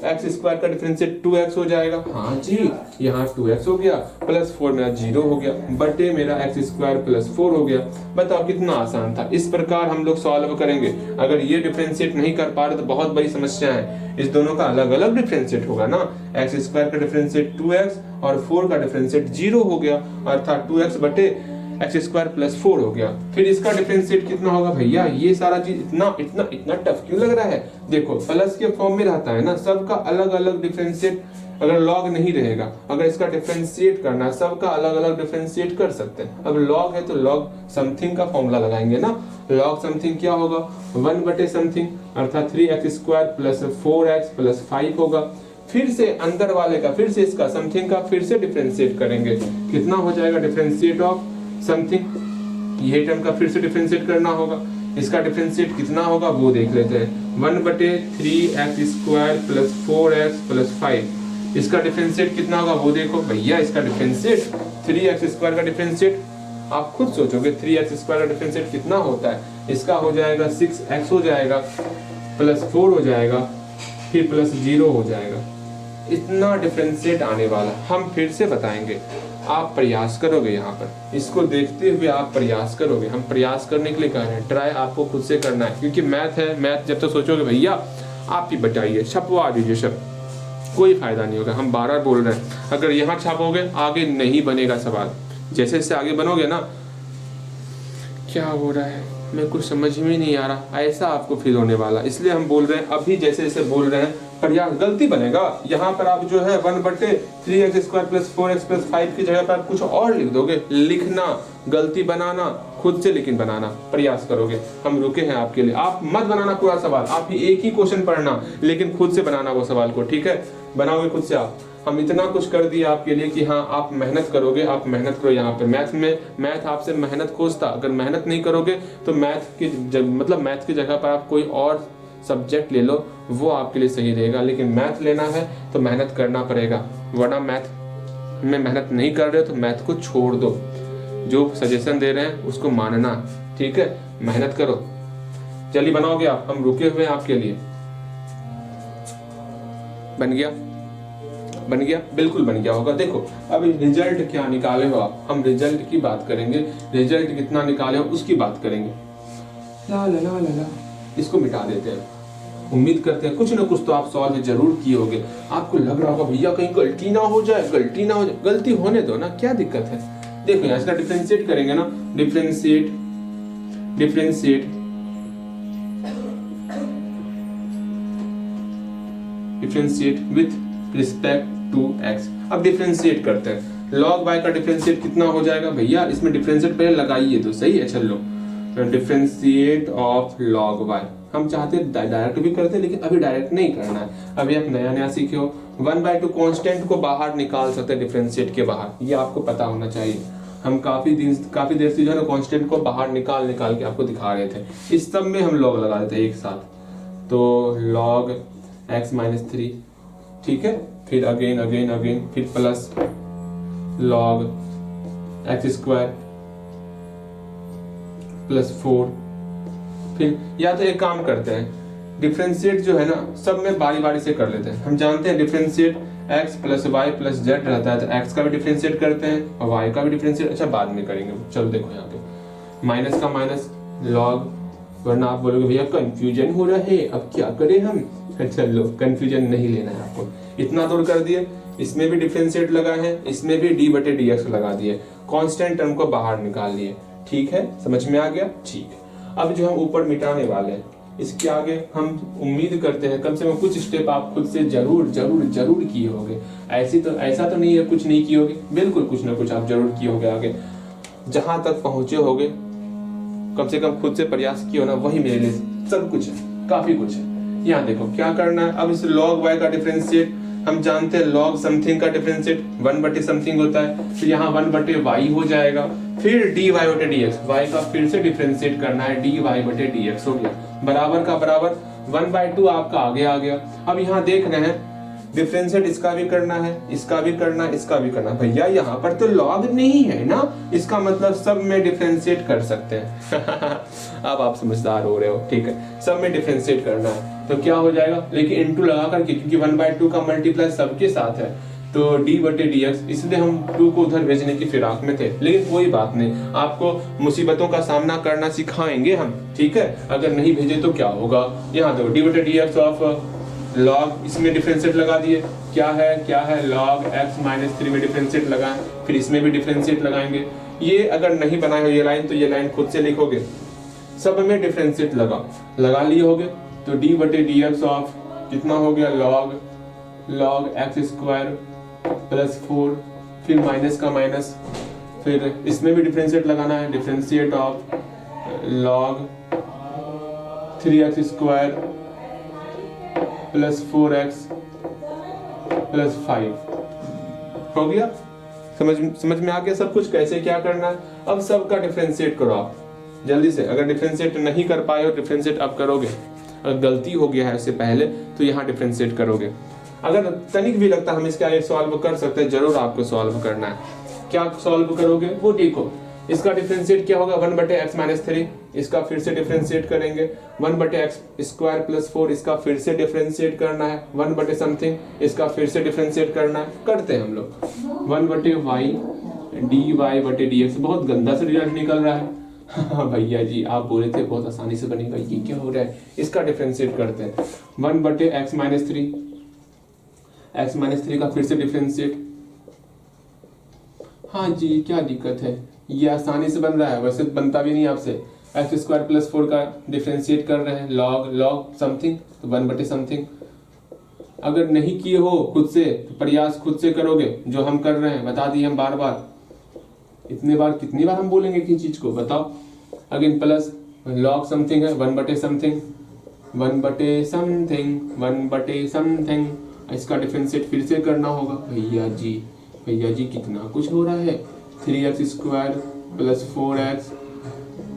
x² का डिफरेंशिएट 2x हो जाएगा। हाँ जी, यहाँ 2x हो गया, +4 मेरा 0 हो गया, बटे मेरा x² + 4 हो गया। बताओ कितना आसान था। इस प्रकार हम लोग सॉल्व करेंगे। अगर ये डिफरेंशिएट नहीं कर पा रहे तो बहुत बड़ी समस्या है। इस दोनों का अलग अलग डिफरेंशिएट होगा ना, x² का डिफरेंशिएट 2x और 4 का डिफरेंशिएट 0 हो गया, अर्थात 2x बटे x² + 4 हो गया। फिर इसका डिफरेंशिएट कितना होगा भैया? ये सारा चीज इतना इतना इतना टफ क्यों लग रहा है? देखो प्लस के फॉर्म में रहता है ना, सबका अलग अलग डिफरेंशिएट, अगर log नहीं रहेगा, अगर इसका डिफरेंशिएट करना है, सबका अलग अलग डिफरेंशिएट कर सकते हैं। अब log है तो log समथिंग का फॉर्मूला लगाएंगे ना, log समथिंग क्या होगा? 1 समथिंग, अर्थात 3x² + 4x + 5 होगा। फिर से अंदर वाले का, फिर से इसका समथिंग का फिर से डिफरेंशिएट करेंगे, कितना हो जाएगा? डिफरेंशिएट ऑफ समथिंग, ये टर्म का फिर से डिफरेंशिएट करना होगा। इसका डिफरेंशिएट कितना होगा वो देख लेते हैं। 1/3x² + 4x + 5, इसका डिफरेंशिएट कितना होगा वो देखो भैया। इसका डिफरेंशिएट 3x² का डिफरेंशिएट आप खुद सोचोगे, 3x² का डिफरेंशिएट कितना होता है? इसका हो जाएगा 6x हो जाएगा, +4 हो जाएगा, फिर +0 हो जाएगा। इतना डिफरेंशिएट आने वाला, हम फिर से बताएंगे। आप प्रयास करोगे, यहाँ पर इसको देखते हुए आप प्रयास करोगे। हम प्रयास करने के लिए कह रहे हैं, ट्राई आपको खुद से करना है, क्योंकि मैथ है। मैथ जब तक सोचोगे भैया आप ही बचाइए, छपवा दीजिए सब, कोई फायदा नहीं होगा। हम बार-बार बोल रहे हैं, अगर यहाँ छापोगे आगे नहीं बनेगा सवाल। जैसे जैसे आगे बनोगे ना, क्या हो रहा है मैं कुछ समझ में नहीं आ रहा, ऐसा आपको फील होने वाला। इसलिए हम बोल रहे हैं, अभी जैसे जैसे बोल रहे हैं प्रयास, गलती बनेगा। यहाँ पर आप जो है 1/3x² + 4x + 5 की जगह पर आप कुछ और लिख दोगे। लिखना, गलती बनाना खुद से, लेकिन बनाना प्रयास करोगे। हम रुके हैं आपके लिए। आप मत बनाना पूरा सवाल, आप ही एक ही क्वेश्चन पढ़ना, लेकिन खुद से बनाना वो सवाल को, ठीक है। बनाओगे खुद से आप। हम इतना कुछ कर दिया आपके लिए कि हाँ आप मेहनत करोगे, आप मेहनत करो। यहाँ पे मैथ में, मैथ आपसे मेहनत खोजता। अगर मेहनत नहीं करोगे तो मैथ की जगह पर आप कोई और सब्जेक्ट ले लो, वो आपके लिए सही रहेगा। लेकिन मैथ लेना है तो मेहनत करना पड़ेगा, वरना मैथ में मेहनत नहीं कर रहे हो तो मैथ को छोड़ दो। जो सजेशन दे रहे हैं उसको मानना, ठीक है। मेहनत करो, जल्दी बनाओगे आप, हम रुके हुए हैं आपके लिए। बन गया? बन गया? बिल्कुल बन गया होगा। देखो अब रिजल्ट क्या निकाले हो आप, हम रिजल्ट की बात करेंगे। रिजल्ट कितना निकाले हो उसकी बात करेंगे। ला ला ला ला ला, इसको मिटा देते हैं। उम्मीद करते हैं कुछ ना कुछ तो आप सॉल्व जरूर किए होगे। आपको लग रहा होगा भैया कहीं गलती ना हो जाए, गलती ना हो जाए, गलती होने दो ना, क्या दिक्कत है। देखो यहाँ इसका डिफरेंशिएट करेंगे ना, differentiate with respect to x। अब डिफरेंशिएट करते हैं, log y का डिफरेंशिएट कितना हो जाएगा भैया, इसमें डिफरेंशिएट पहले लगाइए तो सही है। चलो डिफरेंशिएट ऑफ log y, हम चाहते हैं डायरेक्ट भी करते हैं लेकिन अभी डायरेक्ट नहीं करना है, अभी आप नया सीखे हो। 1/2 कांस्टेंट को बाहर निकाल सकते हैं डिफरेंशिएट के बाहर, ये आपको पता होना चाहिए। हम काफी देर से जो है ना कांस्टेंट को बाहर निकाल के आपको दिखा रहे थे। इस सब में हम log लगा देते हैं एक साथ, तो log x-3, ठीक है, फिर अगेन फिर प्लस log x² प्लस 4। फिर या तो एक काम करते हैं, डिफरेंशिएट जो है ना सब में बारी से कर लेते हैं। हम जानते हैं differentiate x plus Y plus Z रहता है, तो x का भी डिफरेंशिएट करते हैं और y का भी डिफरेंशिएट अच्छा बाद में करेंगे। चलो देखो यहाँ पे माइनस का माइनस log, वरना आप बोलोगे भैया कंफ्यूजन हो रहा है अब क्या करें हम। चलो कंफ्यूजन नहीं लेना है आपको, इतना तो कर दिए, इसमें भी डिफरेंशिएट लगा है, इसमें भी d/dx लगा दिए, कांस्टेंट टर्म को बाहर निकाल लिए। ठीक है, समझ में आ गया। ठीक है, अब जो हम ऊपर मिटाने वाले हैं इसके आगे हम उम्मीद करते हैं कम से कम कुछ स्टेप आप खुद से जरूर किए होंगे। ऐसा तो नहीं है कुछ नहीं किए होगे, बिल्कुल कुछ ना कुछ आप जरूर किए होंगे। आगे जहां तक पहुंचे होगे कम से कम खुद से प्रयास किए हो ना, वही मेरे लिए सब कुछ है, काफी कुछ है। यहाँ देखो क्या करना है, अब इस log y का डिफरेंशिएट हम जानते हैं, log समथिंग का डिफरेंशिएट 1/समथिंग होता है, फिर यहाँ 1/y हो जाएगा, फिर dy/dx, y का फिर से डिफरेंशिएट करना है, dy/dx हो गया, बराबर का बराबर 1/2 आपका आगे आ गया। अब यहाँ देख रहे हैं डिफरेंशिएट इसका भी करना है, इसका भी करना है, इसका भी करना है। भैया यहाँ पर तो log नहीं है ना, इसका मतलब सब में डिफरेंशिएट कर सकते हैं। अब आप समझदार हो रहे हो, ठीक है, सब में डिफरेंशिएट करना है तो क्या हो जाएगा, लेकिन इनटू लगा करके, क्योंकि 1/2 का मल्टीप्लाई सबके साथ है तो d/dx, इसलिए हम 2 को उधर भेजने की फिराक में थे, लेकिन कोई बात नहीं, आपको मुसीबतों का सामना करना सिखाएंगे हम, ठीक है। अगर नहीं भेजे तो क्या होगा, यहाँ दो d/dx ऑफ log, इसमें डिफरेंशिएट लगा दिए, क्या है log x-3 में डिफरेंशिएट लगाएं, फिर इसमें भी डिफरेंशिएट लगाएंगे। ये अगर नहीं बनाए हो ये लाइन तो ये लाइन खुद से लिखोगे, सब में डिफरेंशिएट लगा लिए होगे, तो d/dx ऑफ कितना हो गया log x² प्लस 4, फिर माइनस का माइनस, फिर इसमें भी डिफरेंशिएट लगाना है, differentiate of log 3x² plus 4x plus 5 हो गया। समझ में आ गया सब कुछ कैसे क्या करना है। अब सबका डिफरेंशिएट करो आप जल्दी से, अगर डिफरेंशिएट नहीं कर पाए हो डिफरेंशिएट अब करोगे, अगर गलती हो गया है उससे पहले तो यहाँ डिफरेंशिएट करोगे। अगर तनिक भी लगता हम इसके आगे सॉल्व कर सकते हैं, जरूर आपको सॉल्व करना है। क्या सॉल्व करोगे वो देखो, इसका डिफरेंशिएट क्या होगा 1/x-3, इसका फिर से डिफरेंशिएट करेंगे, 1/x² प्लस 4, इसका फिर से डिफरेंशिएट करना है, 1/समथिंग, इसका फिर से डिफरेंशिएट करना है, करते हैं हम लोग 1/y dy/dx। बहुत गंदा सा रिजल्ट निकल रहा है। भैया जी आप बोले थे बहुत आसानी से बनेगा, ये क्या हो रहा है। इसका डिफरेंशिएट करते हैं 1/x-3, x-3 का फिर से डिफरेंशिएट। हाँ जी क्या दिक्कत है, ये आसानी से बन रहा है, वैसे बनता भी नहीं आपसे। x² प्लस 4 का डिफरेंशिएट कर रहे हैं, log समथिंग, तो 1/समथिंग। अगर नहीं किए हो खुद से तो प्रयास खुद से करोगे, जो हम कर रहे हैं, बता दिए हम बार कितनी बार हम बोलेंगे किसी चीज को, बताओ। अगेन प्लस log समथिंग है, 1/समथिंग, 1/समथिंग, इसका डिफरेंशिएट फिर से करना होगा। भैया जी कितना कुछ हो रहा है, 3x² प्लस 4x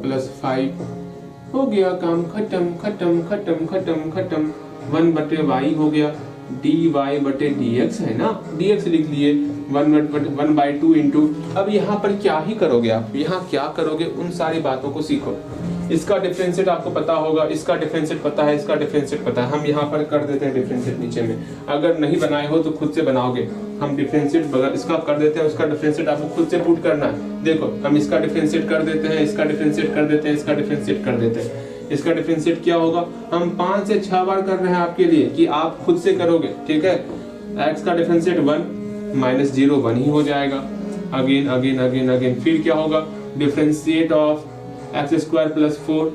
प्लस 5 हो गया, काम खत्म। 1/y हो गया, dy/dx है ना, dx लिख लिए, 1/2 इंटू। अब यहाँ पर क्या ही करोगे आप, यहाँ क्या करोगे उन सारी बातों को सीखो। इसका डिफरेंशिएट आपको पता होगा, इसका डिफरेंशिएट पता है, इसका डिफरेंशिएट पता है, हम यहाँ पर कर देते हैं डिफरेंशिएट नीचे में। अगर नहीं बनाए हो तो खुद से बनाओगे, हम डिफरेंशिएट बगैर इसका कर देते हैं, उसका डिफरेंशिएट आपको खुद से पुट करना है। देखो हम इसका डिफरेंशिएट कर देते हैं, इसका डिफरेंशिएट कर देते हैं, इसका डिफरेंशिएट कर देते हैं। इसका डिफरेंशिएट क्या होगा, हम 5 से 6 बार कर रहे हैं आपके लिए कि आप खुद से करोगे, ठीक है। x का डिफरेंशिएट 1 माइनस 0 1 ही हो जाएगा। अगेन अगेन अगेन अगेन फिर क्या होगा, differentiate of x square plus 4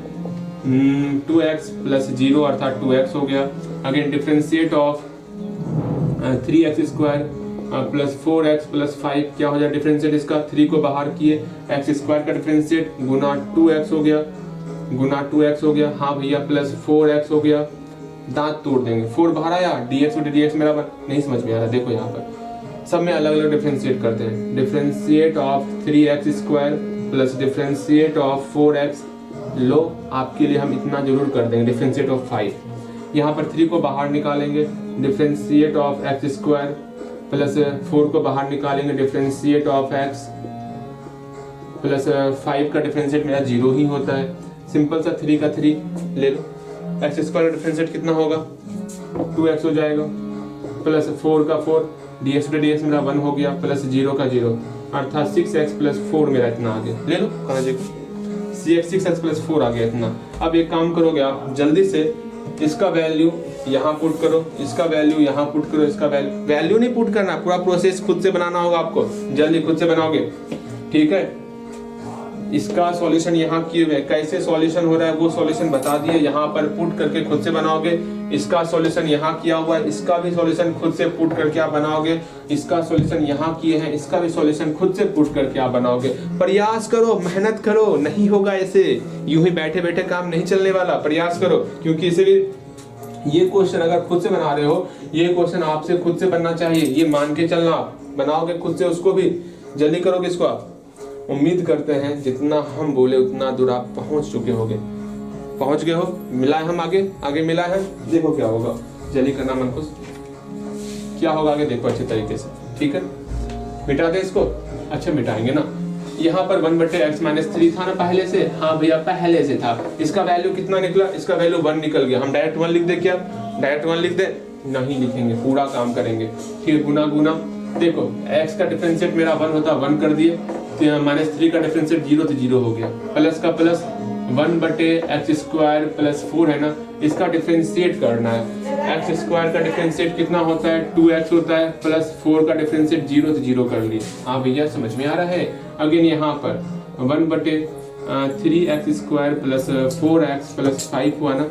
2x plus 0 अर्थात 2x हो गया। Again differentiate of 3x square plus 4x plus 5 क्या हो जाए डिफरेंशिएट इसका, 3 को बाहर किए, एक्स स्क्वायर का डिफरेंशिएट गुना 2x हो गया, गुना 2x हो गया, हाँ भैया, प्लस 4x हो गया, दांत तोड़ देंगे, 4 बाहर आया, dx और dx बराबर, नहीं समझ में आ रहा, देखो यहाँ पर सब में अलग अलग डिफरेंशिएट करते हैं। Differentiate of 3x square plus differentiate of 4x, लो आपके लिए हम इतना जरूर कर देंगे, डिफरेंशिएट ऑफ 5, यहाँ पर 3 को बाहर निकालेंगे, differentiate of x square plus 4 को बाहर निकालेंगे, डिफरेंशिएट ऑफ x प्लस 5 का डिफरेंशिएट मेरा 0 ही होता है, सिंपल सा 3 का 3 ले लो, एक्स स्क्वायर का डिफरेंशिएट कितना होगा 2x हो जाएगा, प्लस 4 का 4, dx मेरा 1 हो गया, प्लस 0 का 0 अर्थात 6x प्लस 4 मेरा इतना आ गया, ले लो कहाँ जाएगा 6x प्लस 4 आ गया इतना। अब एक काम करोगे आप जल्दी से, इसका वैल्यू यहाँ पुट करो, इसका वैल्यू यहाँ पुट करो, इसका वैल्यू नहीं पुट करना, पूरा प्रोसेस खुद से बनाना होगा आपको, जल्दी खुद से बनाओगे, ठीक है। इसका सॉल्यूशन यहाँ किए हुए, कैसे सॉल्यूशन हो रहा है वो सॉल्यूशन बता दिए, यहाँ पर पुट करके खुद से बनाओगे। इसका सॉल्यूशन यहाँ किया हुआ है, इसका भी सॉल्यूशन खुद से पुट करके आप बनाओगे। इसका सॉल्यूशन यहाँ किए हैं, इसका भी सॉल्यूशन खुद से पुट करके आप बनाओगे। प्रयास करो, मेहनत करो, नहीं होगा ऐसे यूं ही बैठे बैठे काम नहीं चलने वाला, प्रयास करो, क्योंकि इसीलिए ये क्वेश्चन अगर खुद से बना रहे हो, ये क्वेश्चन आपसे खुद से बनना चाहिए, ये मान के चलना, बनाओगे खुद से उसको भी, जल्दी करोगे इसको आप। उम्मीद करते हैं जितना हम बोले उतना दूर आप पहुंच चुके होगे, पहुंच गए हो, मिला है हम आगे, आगे मिला है, देखो क्या होगा, जल्दी करना मन खुश, क्या होगा आगे देखो अच्छे तरीके से, ठीक है। मिटा दे इसको, अच्छा मिटाएंगे ना। यहाँ पर 1/x-3 था ना पहले से, हाँ भैया पहले से था, इसका वैल्यू कितना निकला, इसका वैल्यू 1 निकल गया, हम डायरेक्ट 1 लिख दे, क्या डायरेक्ट 1 लिख दे, नहीं लिखेंगे, पूरा काम करेंगे। फिर गुना गुना, देखो x का डिफरेंशिएट मेरा 1 होता, 1 कर दिए, -3 का डिफरेंशिएट 0 तो 0 हो गया, प्लस का प्लस 1/x² प्लस 4 है ना, इसका डिफरेंशिएट करना है। x स्क्वायर का डिफरेंशिएट कितना होता है 2x होता है, प्लस 4 का डिफरेंशिएट 0 तो 0 कर लिए, हाँ भैया समझ में आ रहा है। अगेन यहाँ पर 1/3x² प्लस 4x प्लस 5 हुआ ना,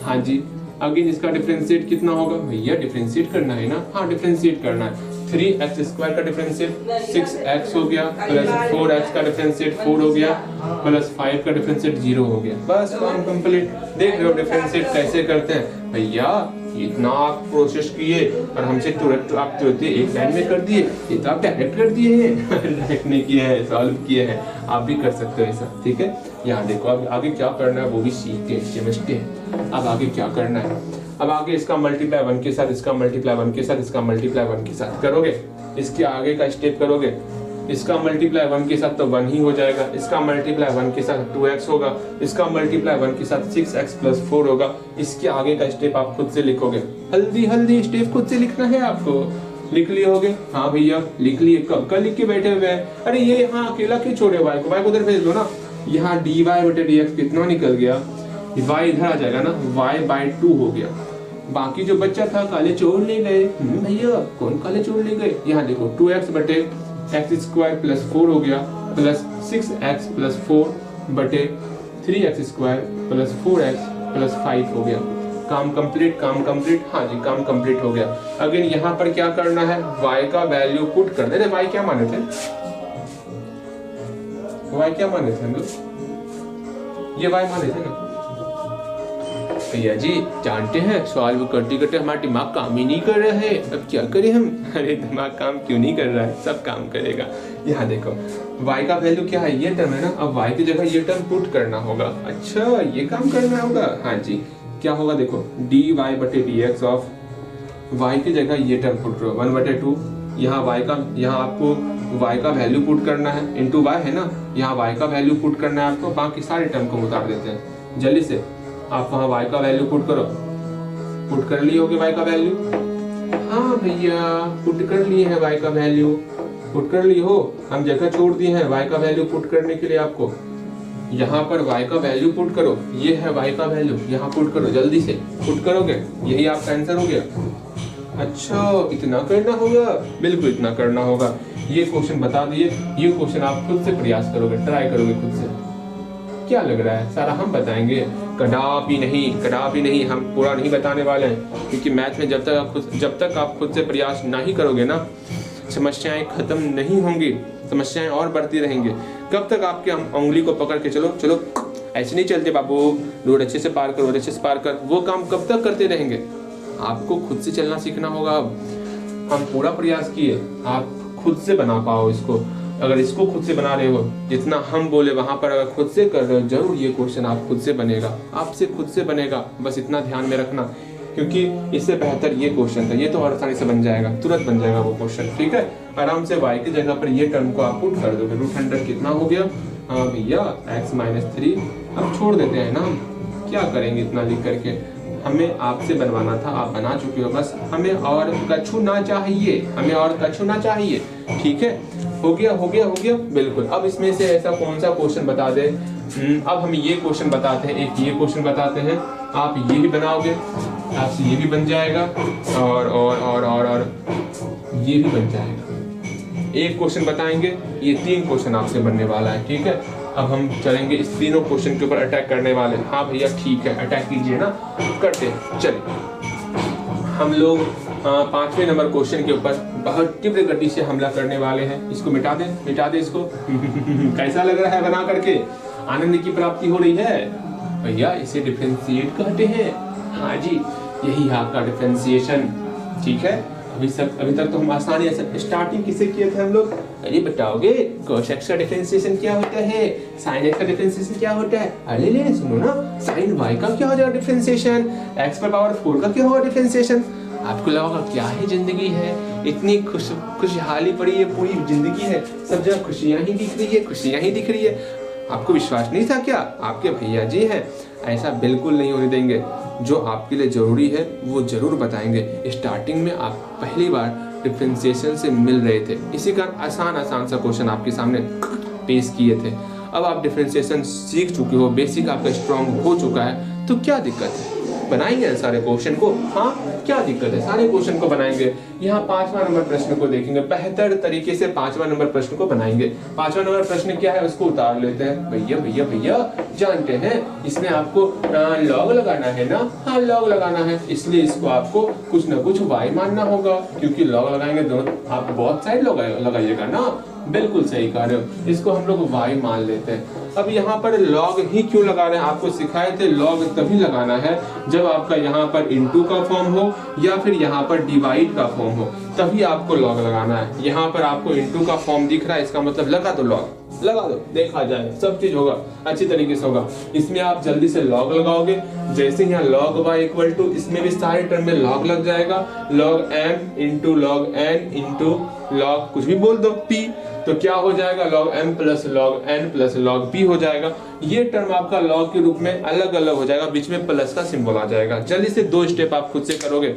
हाँ जी। अगेन इसका डिफरेंशिएट कितना होगा भैया, डिफरेंशिएट करना है ना, हाँ डिफरेंशिएट करना है। 3x² का डिफरेंशिएट 6x हो गया, प्लस 4x का डिफरेंशिएट 4 हो गया, प्लस 5 का डिफरेंशिएट 0 हो गया, बस काम कंप्लीट। देख रहे हो डिफरेंशिएट कैसे करते हैं भैया, इतना आप प्रोसेस किए और हमसे तुरंत आप तुरंत एक लाइन में कर दिए, ये तो आप डायरेक्ट कर दिए हैं डायरेक्ट नहीं किए हैं, सॉल्व किए हैं, आप भी कर सकते हो ऐसा, ठीक है। यहाँ देखो अब आगे क्या करना है वो भी सीखते हैं, समझते हैं। अब आगे क्या करना है, अब आगे इसका मल्टीप्लाई 1 के साथ, इसका मल्टीप्लाई 1 के साथ, इसका मल्टीप्लाई 1 के साथ करोगे, इसके आगे का स्टेप करोगे, इसका मल्टीप्लाई 1 के साथ तो 1 ही हो जाएगा, इसका मल्टीप्लाई 1 के साथ 2x होगा, इसका मल्टीप्लाई 1 के साथ 6x प्लस 4 होगा। इसके आगे का स्टेप आप खुद से लिखोगे, हल्दी हल्दी स्टेप खुद से लिखना है आपको, लिख लिए होगे, हाँ भैया लिख लिए, कब का लिख के बैठे हुए हैं, अरे ये यहाँ अकेला क्यों छोड़े, y को उधर भेज दो ना, यहाँ dy/dx कितना निकल गया, y इधर आ जाएगा ना, y/2 हो गया, बाकी जो बच्चा था काले चोर ले गए, भैया कौन काले चोर ले गए, यहाँ देखो 2x/x² प्लस 4 हो गया, प्लस 6x प्लस 4 बटे 3x² प्लस 4x प्लस 5 हो गया। काम कंप्लीट, काम कंप्लीट, हाँ जी काम कंप्लीट हो गया। अगेन यहाँ पर क्या करना है, y का वैल्यू पुट कर दे। y क्या माने थे, y क्या माने थे हम लोग, ये y माने थे ना भैया जी, जानते हैं सॉल्व करते करते हमारा दिमाग काम ही नहीं कर रहा है, अब क्या करें हम, अरे दिमाग काम क्यों नहीं कर रहा है, सब काम करेगा। यहाँ देखो y का वैल्यू क्या है, ये टर्म है ना, अब y की जगह ये टर्म पुट करना होगा, अच्छा ये काम करना होगा, हाँ जी क्या होगा देखो, dy/dx ऑफ y की जगह ये टर्म पुट करो 1/2, यहाँ y का, यहाँ आपको y का वैल्यू पुट करना है, इंटू y है ना, यहाँ y का वैल्यू पुट करना है आपको, बाकी सारे टर्म को उतार देते हैं जल्दी से। आप वहाँ y का वैल्यू पुट करो, पुट कर लिए होगे y का वैल्यू, हाँ भैया पुट कर लिए हैं y का वैल्यू, पुट कर लिए हो, हम जगह छोड़ दिए हैं y का वैल्यू पुट करने के लिए आपको, यहाँ पर y का वैल्यू पुट करो, ये है y का वैल्यू, यहाँ पुट करो, जल्दी से पुट करोगे, यही आपका आंसर हो गया। अच्छा इतना करना होगा, बिल्कुल इतना करना होगा। ये क्वेश्चन बता दिए, ये क्वेश्चन आप खुद से प्रयास करोगे, ट्राई करोगे खुद से। क्या लग रहा है सारा हम बताएंगे? कदापि नहीं, हम पूरा नहीं बताने वाले हैं, क्योंकि मैथ में जब तक आप खुद से प्रयास नहीं करोगे ना, समस्याएं खत्म नहीं होंगी, समस्याएं और बढ़ती रहेंगी। कब तक आपके उंगली को पकड़ के चलो ऐसे नहीं चलते बाबू, रोड अच्छे से पार कर, वो काम कब तक करते रहेंगे? आपको खुद से चलना सीखना होगा। अब हम पूरा प्रयास किए, आप खुद से बना पाओ इसको। अगर इसको खुद से बना रहे हो, जितना हम बोले वहां पर अगर खुद से कर रहे हो, जरूर ये क्वेश्चन आप खुद से बनेगा, आपसे खुद से बनेगा। बस इतना ध्यान में रखना, क्योंकि इससे बेहतर ये क्वेश्चन था, ये तो और आसानी से बन जाएगा, तुरंत बन जाएगा वो क्वेश्चन। ठीक है, आराम से y की जगह पर ये टर्म को आप पुट कर दोगे। √100 कितना हो गया? हाँ भैया x-3। अब छोड़ देते हैं ना, क्या करेंगे इतना लिख करके, हमें आपसे बनवाना था, आप बना चुके हो, बस हमें और कछु ना चाहिए, ठीक है। हो गया बिल्कुल। अब इसमें से ऐसा कौन सा क्वेश्चन बता दे? अब हम ये क्वेश्चन बताते हैं, एक ये क्वेश्चन बताते हैं, आप ये भी बनाओगे, आपसे ये भी बन जाएगा, और ये भी बन जाएगा। एक क्वेश्चन बताएंगे, ये 3 क्वेश्चन आपसे बनने वाला है, ठीक है। अब हम चलेंगे इस तीनों क्वेश्चन के ऊपर अटैक करने वाले। हाँ भैया ठीक है, अटैक कीजिए ना, करते हैं। चलिए हम लोग 5वें नंबर क्वेश्चन के ऊपर बहुत तीव्र गति से हमला करने वाले हैं। इसको मिटा दे इसको। कैसा लग रहा है बना करके? आनंद की प्राप्ति हो रही है भैया, इसे डिफरेंशिएट कहते हैं। हाँ जी, यही है आपका डिफरेंशिएशन, ठीक है। अभी तक तो हम आसानी से स्टार्टिंग किसे किए थे हम लोग? अरे बताओगे cos x का डिफरेंशिएशन क्या होता है, sin x का डिफरेंशिएशन क्या होता है? अरे ले सुनो ना, sin y का क्या हो जाएगा डिफरेंशिएशन, x पर पावर 4 का क्या होगा डिफरेंशिएशन। आपको लगा क्या है जिंदगी है, इतनी खुशहाली पड़ी है, पूरी जिंदगी है, सब जगह खुशियां ही दिख रही है। आपको विश्वास नहीं था क्या? आपके भैया जी हैं, ऐसा बिल्कुल नहीं होने देंगे। जो आपके लिए जरूरी है वो जरूर बताएंगे। स्टार्टिंग में आप पहली बार डिफरेंशिएशन से मिल रहे थे, इसी का आसान सा क्वेश्चन आपके सामने पेश किए थे। अब आप डिफरेंशिएशन सीख चुके हो, बेसिक आपका स्ट्रांग हो चुका है, तो क्या दिक्कत है? बनाएंगे सारे क्वेश्चन को। हाँ क्या दिक्कत है, सारे क्वेश्चन को बनाएंगे। यहाँ 5वां नंबर प्रश्न को देखेंगे, बेहतर तरीके से 5वां नंबर प्रश्न को बनाएंगे। 5वां नंबर प्रश्न क्या है उसको उतार लेते हैं। भैया जानते हैं इसमें आपको लॉग लगाना है ना? हाँ लॉग लगाना है, इसलिए इसको आपको कुछ न कुछ y मानना होगा, क्योंकि लॉग लगाएंगे दोनों, आप बहुत साइड लगाइएगा ना। बिल्कुल सही कह रहे हो, इसको हम लोग y मान लेते हैं। अब यहाँ पर लॉग ही क्यों लगा रहे हैं? आपको सिखाए थे लॉग तभी लगाना है जब आपका यहाँ पर इनटू का फॉर्म हो या फिर यहाँ पर डिवाइड का फॉर्म हो, तभी आपको लॉग लगाना है। यहाँ पर आपको इनटू का फॉर्म दिख रहा है, इसका मतलब लगा दो लॉग, लगा दो, देखा जाए सब चीज होगा, अच्छी तरीके से होगा। इसमें आप जल्दी से लॉग लगाओगे, जैसे यहाँ log y इक्वल टू, इसमें भी सारे टर्म में लॉग लग जाएगा, log m into log n into log कुछ भी बोल दो p, तो क्या हो जाएगा? log m plus log n plus log p हो जाएगा। ये टर्म आपका log के रूप में अलग अलग हो जाएगा, बीच में प्लस का सिंबल आ जाएगा। जल्दी से 2 स्टेप आप खुद से करोगे,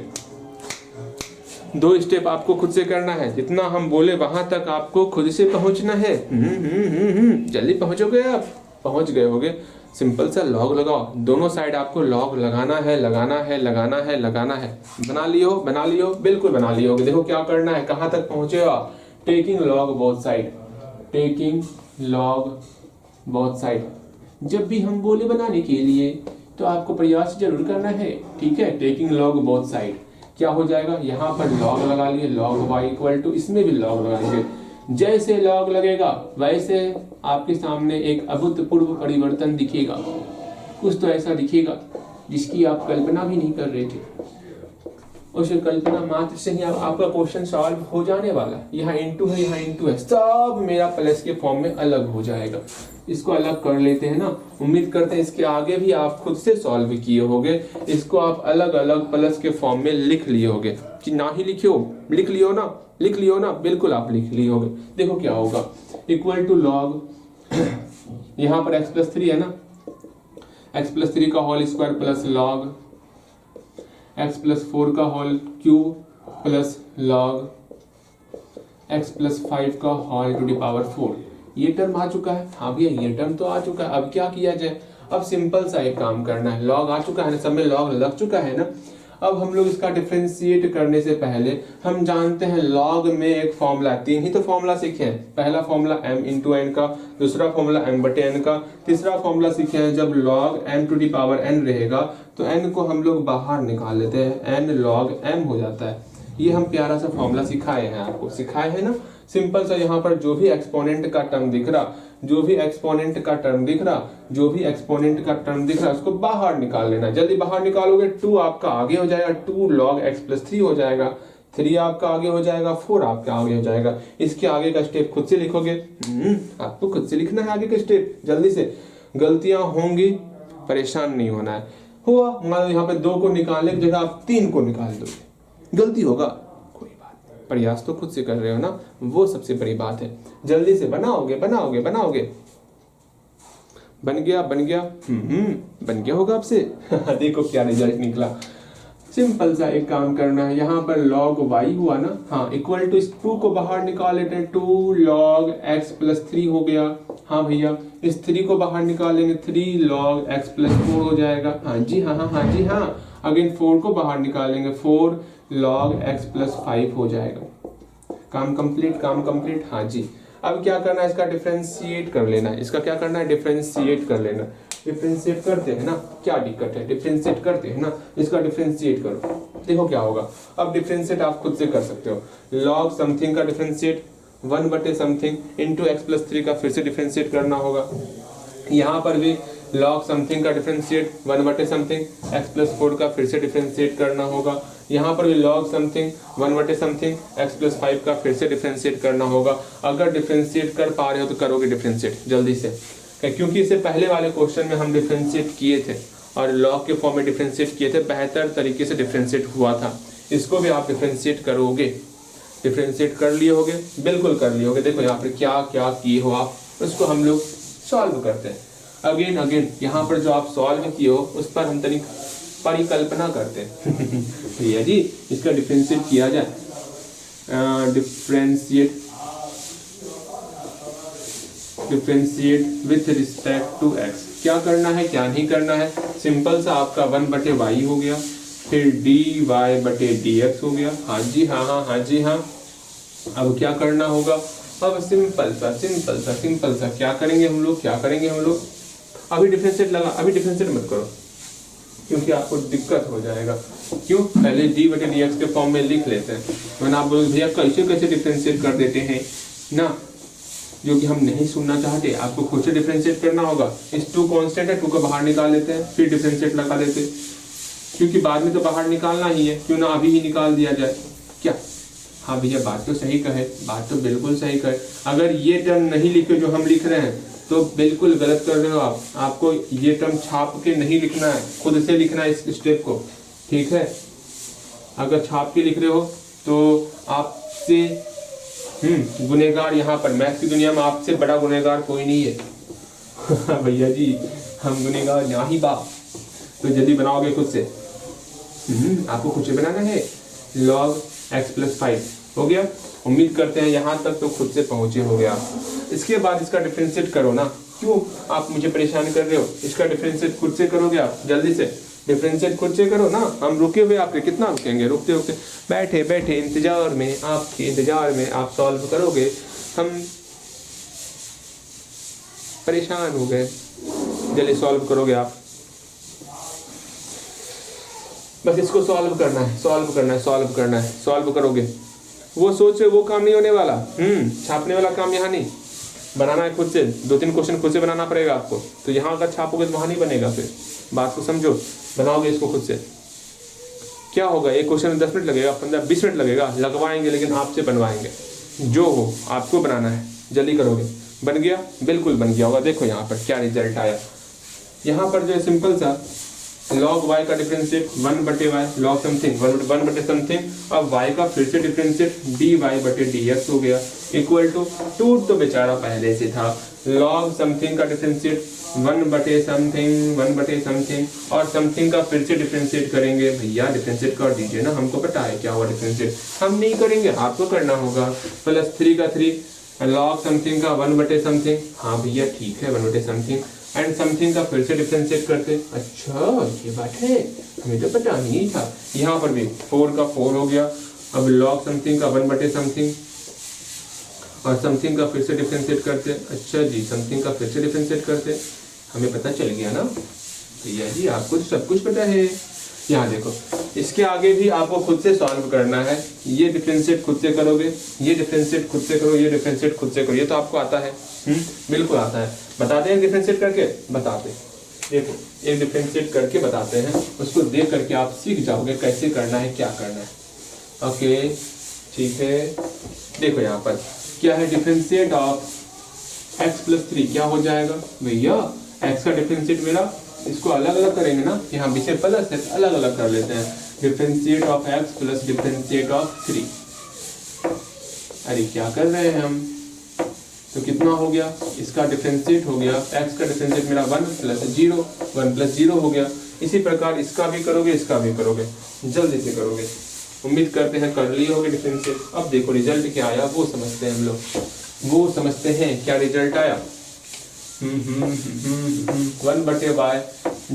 2 स्टेप आपको खुद से करना है। जितना हम बोले वहां तक आपको खुद से पहुंचना है। जल्दी पहुंचोगे, आप पहुंच गए होगे। सिंपल सा लॉग लगाओ, दोनों साइड आपको लॉग लगाना है। बना लियो, बिल्कुल बना लियोगे। देखो क्या करना है, कहां तक पहुंचे हो आप? Taking log both side. जब भी हम बोले बनाने के लिए तो आपको प्रयास जरूर करना है, ठीक है। टेकिंग लॉग बोथ साइड क्या हो जाएगा? यहाँ पर लॉग लगा लिए, log y इक्वल टू, इसमें भी लॉग लगाएंगे। जैसे लॉग लगेगा वैसे आपके सामने एक अभूतपूर्व परिवर्तन दिखेगा, कुछ तो ऐसा दिखेगा जिसकी आप कल्पना भी नहीं कर रहे थे। उस कल्पना मात्र से ही आपका क्वेश्चन सॉल्व हो जाने वाला है। यहाँ इनटू है, सब मेरा प्लस के फॉर्म में अलग हो जाएगा। इसको अलग कर लेते हैं ना। उम्मीद करते हैं इसके आगे भी आप खुद से सॉल्व किए होगे, इसको आप अलग अलग प्लस के फॉर्म में लिख लिए होगे। कि ना ही लिख लियो ना, बिल्कुल आप लिख लिए होगे। देखो क्या होगा, इक्वल टू लॉग, यहाँ पर x+3 है ना, x+3 का whole square plus log x+4 का whole cube plus log x+5 का होल टू द पावर 4। ये टर्म आ चुका है, हाँ भैया ये टर्म तो आ चुका है, अब क्या किया जाए। अब सिंपल सा एक काम करना है, लॉग आ चुका है ना, सब में लॉग लग चुका है ना। अब हम लोग इसका डिफरेंशिएट करने से पहले हम जानते हैं लॉग में एक फॉर्मूला, 3 ही तो फॉर्मूला सीखे हैं। पहला फॉर्मूला m इंटू एन का, दूसरा फॉर्मूला m बटे एन का, तीसरा फॉर्मूला सीखे हैं जब log m to the power n रहेगा तो n को हम लोग बाहर निकाल लेते हैं, n log m हो जाता है। ये हम प्यारा सा फॉर्मूला सिखाए हैं, आपको सिखाए हैं ना। सिंपल सा, यहाँ पर जो भी एक्सपोनेंट का टर्म दिख रहा, जो भी एक्सपोनेंट का टर्म दिख रहा, जो भी एक्सपोनेंट का टर्म दिख रहा, उसको बाहर निकाल लेना। जल्दी बाहर निकालोगे 2 आपका आगे हो जाएगा, 2 log x प्लस 3 हो जाएगा, 3 आपका आगे हो जाएगा, 4 आपका आगे हो जाएगा। इसके आगे का स्टेप खुद से लिखोगे, आपको खुद से लिखना है आगे का स्टेप, जल्दी से। गलतियां होंगी, परेशान नहीं होना है। हुआ मान लो यहाँ पे 2 को निकालने की जगह आप 3 को निकाल दोगे, गलती होगा, कोई बात नहीं, प्रयास तो खुद से कर रहे हो ना, वो सबसे बड़ी बात है। जल्दी से बनाओगे बनाओगे बनाओगे। बन गया बन गया, बन गया होगा आपसे। देखो क्या रिजल्ट निकला। सिंपल सा एक काम करना है, यहाँ पर log y हुआ ना, हाँ इक्वल टू इस 2 को बाहर निकाल लेते हैं, 2 log x प्लस 3 हो गया। हाँ भैया इस 3 को बाहर निकालेंगे, 3 log x प्लस 4 हो जाएगा। हाँ जी हाँ हाँ हाँ जी हाँ। अगेन 4 को बाहर निकालेंगे, 4 log x प्लस 5 हो जाएगा। काम कंप्लीट, काम कंप्लीट। हाँ जी, अब क्या करना है, इसका डिफरेंशिएट कर लेना है। इसका क्या करना है, डिफरेंशिएट कर लेना। डिफरेंशिएट करते हैं ना, क्या दिक्कत है, डिफरेंशिएट करते हैं ना, इसका डिफरेंशिएट करो, देखो क्या होगा। अब डिफरेंशिएट आप खुद से कर सकते हो। log समथिंग का डिफरेंशिएट 1 बटे समथिंग इंटू एक्स प्लस 3 का फिर से डिफरेंशिएट करना होगा। यहाँ पर भी log समथिंग का डिफरेंशिएट 1 बटे समथिंग एक्स प्लस 4 का फिर से डिफरेंशिएट करना होगा। यहाँ पर भी log समथिंग 1 बटे समथिंग एक्स प्लस 5 का फिर से डिफरेंशिएट करना होगा। अगर डिफरेंशिएट कर पा रहे हो तो करोगे डिफरेंशिएट जल्दी से, क्योंकि इससे पहले वाले क्वेश्चन में हम डिफरेंशिएट किए थे और log के फॉर्म में डिफरेंशिएट किए थे, बेहतर तरीके से डिफरेंशिएट हुआ था। इसको भी आप डिफरेंशिएट करोगे, डिफरेंशिएट कर लिए होगे, बिल्कुल कर लिए होगे। देखो यहाँ पर क्या क्या किए हो आप, उसको हम लोग सॉल्व करते हैं। अगेन यहाँ पर जो आप सॉल्व किए हो उस पर हम तनिक परिकल्पना करते हैं। भैया जी इसका डिफरेंशिएट किया जाए, differentiate with respect to x। क्या करना है क्या नहीं करना है, सिंपल सा आपका 1 बटे y हो गया, फिर dy बटे dx हो गया। हाँ जी हाँ हाँ हाँ जी हाँ। अब क्या करना होगा, अब सिंपल सा क्या करेंगे हम लोग, अभी डिफरेंशिएट लगा, अभी डिफरेंशिएट मत करो क्योंकि आपको दिक्कत हो जाएगा। क्यों, पहले डी बटे डी एक्स के फॉर्म में लिख लेते हैं, वरना आप बोलोगे भैया कैसे डिफरेंशिएट कर देते हैं ना, जो कि हम नहीं सुनना चाहते। आपको खुद से डिफरेंशिएट करना होगा। इस 2 कांस्टेंट है, 2 को बाहर निकाल लेते हैं, फिर डिफरेंशिएट लगा देते हैं, क्योंकि बाद में तो बाहर निकालना ही है, क्यों ना अभी ही निकाल दिया जाए क्या। हाँ भैया बात तो सही कहे, बात तो बिल्कुल सही कहे। अगर ये टर्म नहीं लिखे जो हम लिख रहे हैं तो बिल्कुल गलत कर रहे हो आप। आपको ये टर्म छाप के नहीं लिखना है, खुद से लिखना है इस स्टेप को, ठीक है। अगर छाप के लिख रहे हो तो आपसे गुनहगार, यहाँ पर मैथ्स की दुनिया में आपसे बड़ा गुनहगार कोई नहीं है। भैया जी हम गुनहगार यहाँ ही बाप, तो जल्दी बनाओगे खुद से। आपको खुद से बनाना है। log x प्लस 5 हो गया। उम्मीद करते हैं यहाँ तक तो खुद से पहुंचे हो गया। इसके बाद इसका डिफरेंशिएट करो ना, क्यों आप मुझे परेशान कर रहे हो। इसका डिफरेंशिएट खुद से करोगे आप, जल्दी से डिफरेंशिएट खुद से करो ना। हम रुके हुए आपके कितना रुकेंगे, रुकते रुकते बैठे बैठे इंतजार में, आपके इंतजार में आप सॉल्व करोगे, हम परेशान हो गए। जल्दी सॉल्व करोगे आप, बस इसको सॉल्व करना है, सॉल्व करोगे। वो सोच रहे वो काम नहीं होने वाला, छापने वाला काम यहाँ नहीं, बनाना है खुद से। 2-3 क्वेश्चन खुद से बनाना पड़ेगा आपको, तो यहाँ अगर छापोगे तो वहाँ नहीं बनेगा। फिर बात को समझो, बनाओगे इसको खुद से। क्या होगा, एक क्वेश्चन में 10 मिनट लगेगा, 15-20 मिनट लगेगा, लगवाएंगे लेकिन आपसे बनवाएंगे। जो हो आपको बनाना है, जल्दी करोगे। बन गया, बिल्कुल बन गया होगा। देखो यहाँ पर क्या रिजल्ट आया। यहाँ पर जो है सिंपल सा log y का डिफरेंशिएट 1 बटे y, log समथिंग 1 बटे समथिंग, अब y का फिर से डिफरेंशिएट dy बटे dx हो गया, इक्वल टू 2 तो बेचारा पहले से था। log समथिंग का डिफरेंशिएट 1 बटे समथिंग और समथिंग का फिर से डिफरेंशिएट करेंगे। भैया डिफरेंशिएट कर दीजिए ना, हमको पता है क्या हुआ डिफरेंशिएट। हम नहीं करेंगे, आपको करना होगा। प्लस 3 का 3 लॉग समथिंग का 1 बटे समथिंग, हाँ भैया ठीक है 1 बटे समथिंग, एंड समथिंग का फिर से डिफरेंशिएट करते। अच्छा ये बात है, हमें तो पता नहीं था। यहाँ पर भी 4 का 4 हो गया। अब लॉग समथिंग का 1 बटे समथिंग और समथिंग का फिर से डिफरेंशिएट करते। अच्छा जी, समथिंग का फिर से डिफरेंशिएट करते, हमें पता चल गया ना भैया जी, आपको तो सब कुछ पता है। यहाँ देखो, इसके आगे भी आपको खुद से सॉल्व करना है। ये डिफरेंशिएट खुद से करोगे, ये डिफरेंशिएट खुद से करो, ये डिफरेंशिएट खुद से करो, ये तो आपको आता है। बिल्कुल आता है। बताते हैं डिफरेंशिएट करके, बताते हैं। देखो एक डिफरेंशिएट करके बताते हैं, उसको देख करके आप सीख जाओगे कैसे करना है, क्या करना है। ओके ठीक है, देखो यहाँ पर क्या है, डिफरेंशिएट ऑफ x+3 क्या हो जाएगा भैया, x का डिफरेंशिएट मेरा, इसको अलग अलग करेंगे ना, यहाँ पीछे प्लस है, अलग अलग कर लेते हैं। Differentiate of x plus differentiate of 3। अरे क्या कर रहे हैं हम, तो कितना हो गया, इसका डिफरेंशिएट हो गया, x का डिफरेंशिएट मेरा 1 + 0, 1 + 0 हो गया। इसी प्रकार इसका भी करोगे, इसका भी करोगे, जल्दी से करोगे। उम्मीद करते हैं कर लिए होगे डिफरेंशिएट। अब देखो रिजल्ट क्या आया वो समझते हैं हम लोग, वो समझते हैं क्या रिजल्ट आया। 1/y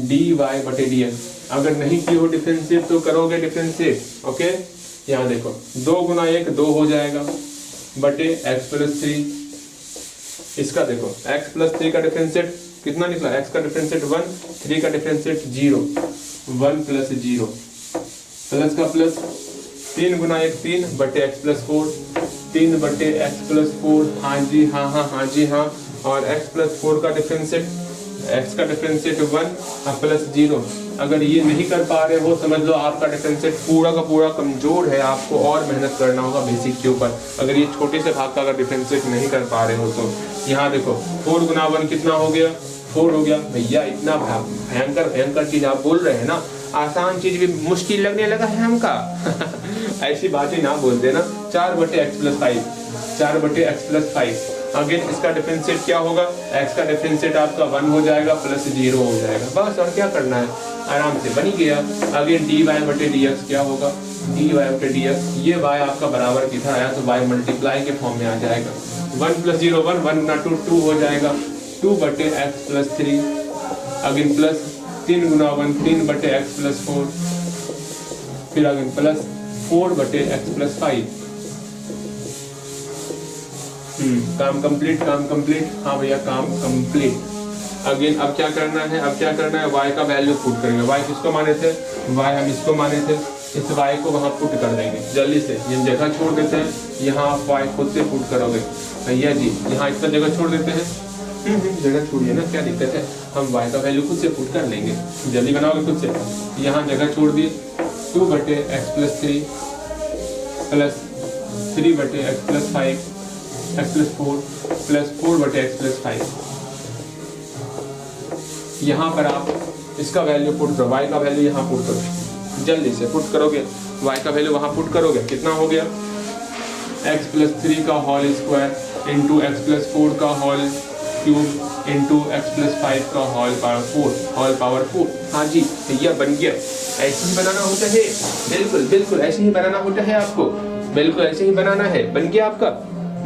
dy/dx। अगर नहीं की हो डिफरेंशिएट तो करोगे डिफरेंशिएट। ओके यहाँ देखो 2 × 1 2 हो जाएगा बटे x+3। इसका देखो x+3 का डिफरेंशिएट कितना निकला, x का डिफरेंशिएट 1, 3 का डिफरेंशिएट 0, 1 + 0 प्लस का प्लस, 3 × 1 3 बटे x+4, 3 बटे x+4। हाँ जी हाँ हाँ हाँ जी हाँ। और x+4 का डिफरेंशिएट, x का डिफरेंशिएट 1 + 0। अगर ये नहीं कर पा रहे हो समझ लो आपका डिफरेंशिएट पूरा का पूरा कमजोर है, आपको और मेहनत करना होगा बेसिक के ऊपर। अगर ये छोटे से भाग का अगर डिफरेंशिएट नहीं कर पा रहे हो तो यहाँ देखो 4 × 1 कितना हो गया, 4 हो गया। भैया इतना भयंकर भयंकर चीज आप बोल रहे हैं ना, आसान चीज भी मुश्किल लगने लगा है हमका। ऐसी बातें ना बोलते ना। 4 बटे x+5, 4 बटे x+5। अगेन इसका डिफरेंशिएट क्या होगा, x का डिफरेंशिएट आपका 1 हो जाएगा प्लस 0 हो जाएगा, बस और क्या करना है, आराम से बन गया। अगेन dy/dx क्या होगा, dy/dx, ये y आपका बराबर कितना आया तो y मल्टीप्लाई के फॉर्म में आ जाएगा। 1 + 0 1, 1 × 2 2 हो जाएगा, 2 बटे x+3। अगेन प्लस 3 × 1 3 बटे x+4, फिर अगेन प्लस 4 बटे x+5। काम कंप्लीट, काम कंप्लीट। हाँ भैया काम कंप्लीट। अगेन अब क्या करना है, अब क्या करना है, y का वैल्यू पुट करेंगे। y किसको माने थे, y हम इसको माने थे, इस y को वहाँ पुट कर देंगे जल्दी से। ये जगह छोड़ देते हैं, यहाँ आप y खुद से पुट करोगे भैया जी, यहाँ इतना जगह छोड़ देते हैं। जगह छोड़िए ना, क्या दिक्कत है, हम y का वैल्यू खुद से पुट कर लेंगे, जल्दी बनाओगे खुद से। यहाँ जगह छोड़ दिए, 2 बटे x+3 प्लस 3 बटे x+5 x+4 प्लस 4 बटे x+5। यहाँ पर आप इसका वैल्यू पुट करो, y का वैल्यू यहाँ पुट करो, जल्दी से पुट करोगे, y का वैल्यू वहाँ पुट करोगे, कितना हो गया, x+3 का होल स्क्वायर इंटू x+4 का होल क्यूब इंटू x+5 का होल पावर 4। हाँ जी भैया बन गया। ऐसे ही बनाना होता है, बिल्कुल बिल्कुल ऐसे ही बनाना होता है आपको, बिल्कुल ऐसे ही बनाना है। बन गया आपका,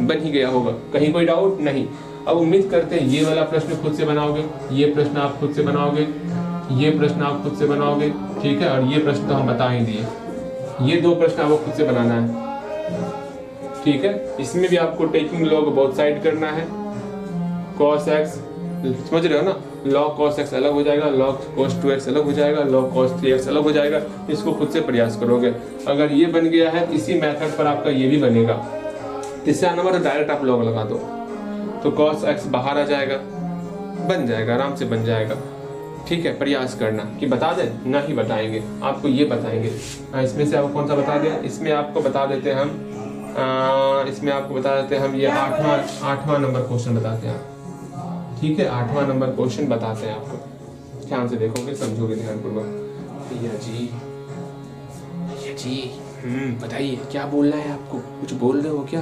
बन ही गया होगा, कहीं कोई डाउट नहीं। अब उम्मीद करते हैं ये वाला प्रश्न खुद से बनाओगे, ये प्रश्न आप खुद से बनाओगे, ये प्रश्न आप खुद से बनाओगे, ठीक है। और ये प्रश्न तो हम बता ही दिए, ये 2 प्रश्न आपको खुद से बनाना है, ठीक है। इसमें भी आपको टेकिंग लॉग बोथ साइड करना है। cos x समझ रहे हो ना, log cos x अलग हो जाएगा, log cos 2x अलग हो जाएगा, log cos 3x अलग हो जाएगा। इसको खुद से प्रयास करोगे। अगर ये बन गया है, इसी मेथड पर आपका ये भी बनेगा। तीसरा नंबर डायरेक्ट आप लॉग लगा दो तो cos x बाहर आ जाएगा, बन जाएगा, आराम से बन जाएगा, ठीक है। प्रयास करना कि बता दें, ना ही बताएंगे, आपको ये बताएंगे। इसमें से आपको कौन सा बता दिया, इसमें आपको बता देते हैं हम, इसमें आपको बता देते हैं हम, ये 8वां नंबर क्वेश्चन बताते हैं, ठीक है। 8वां नंबर क्वेश्चन बताते हैं आपको, ध्यान से देखोगे, समझोगे ध्यानपूर्वक। भैया जी बताइए क्या बोलना है आपको, कुछ बोल रहे हो क्या?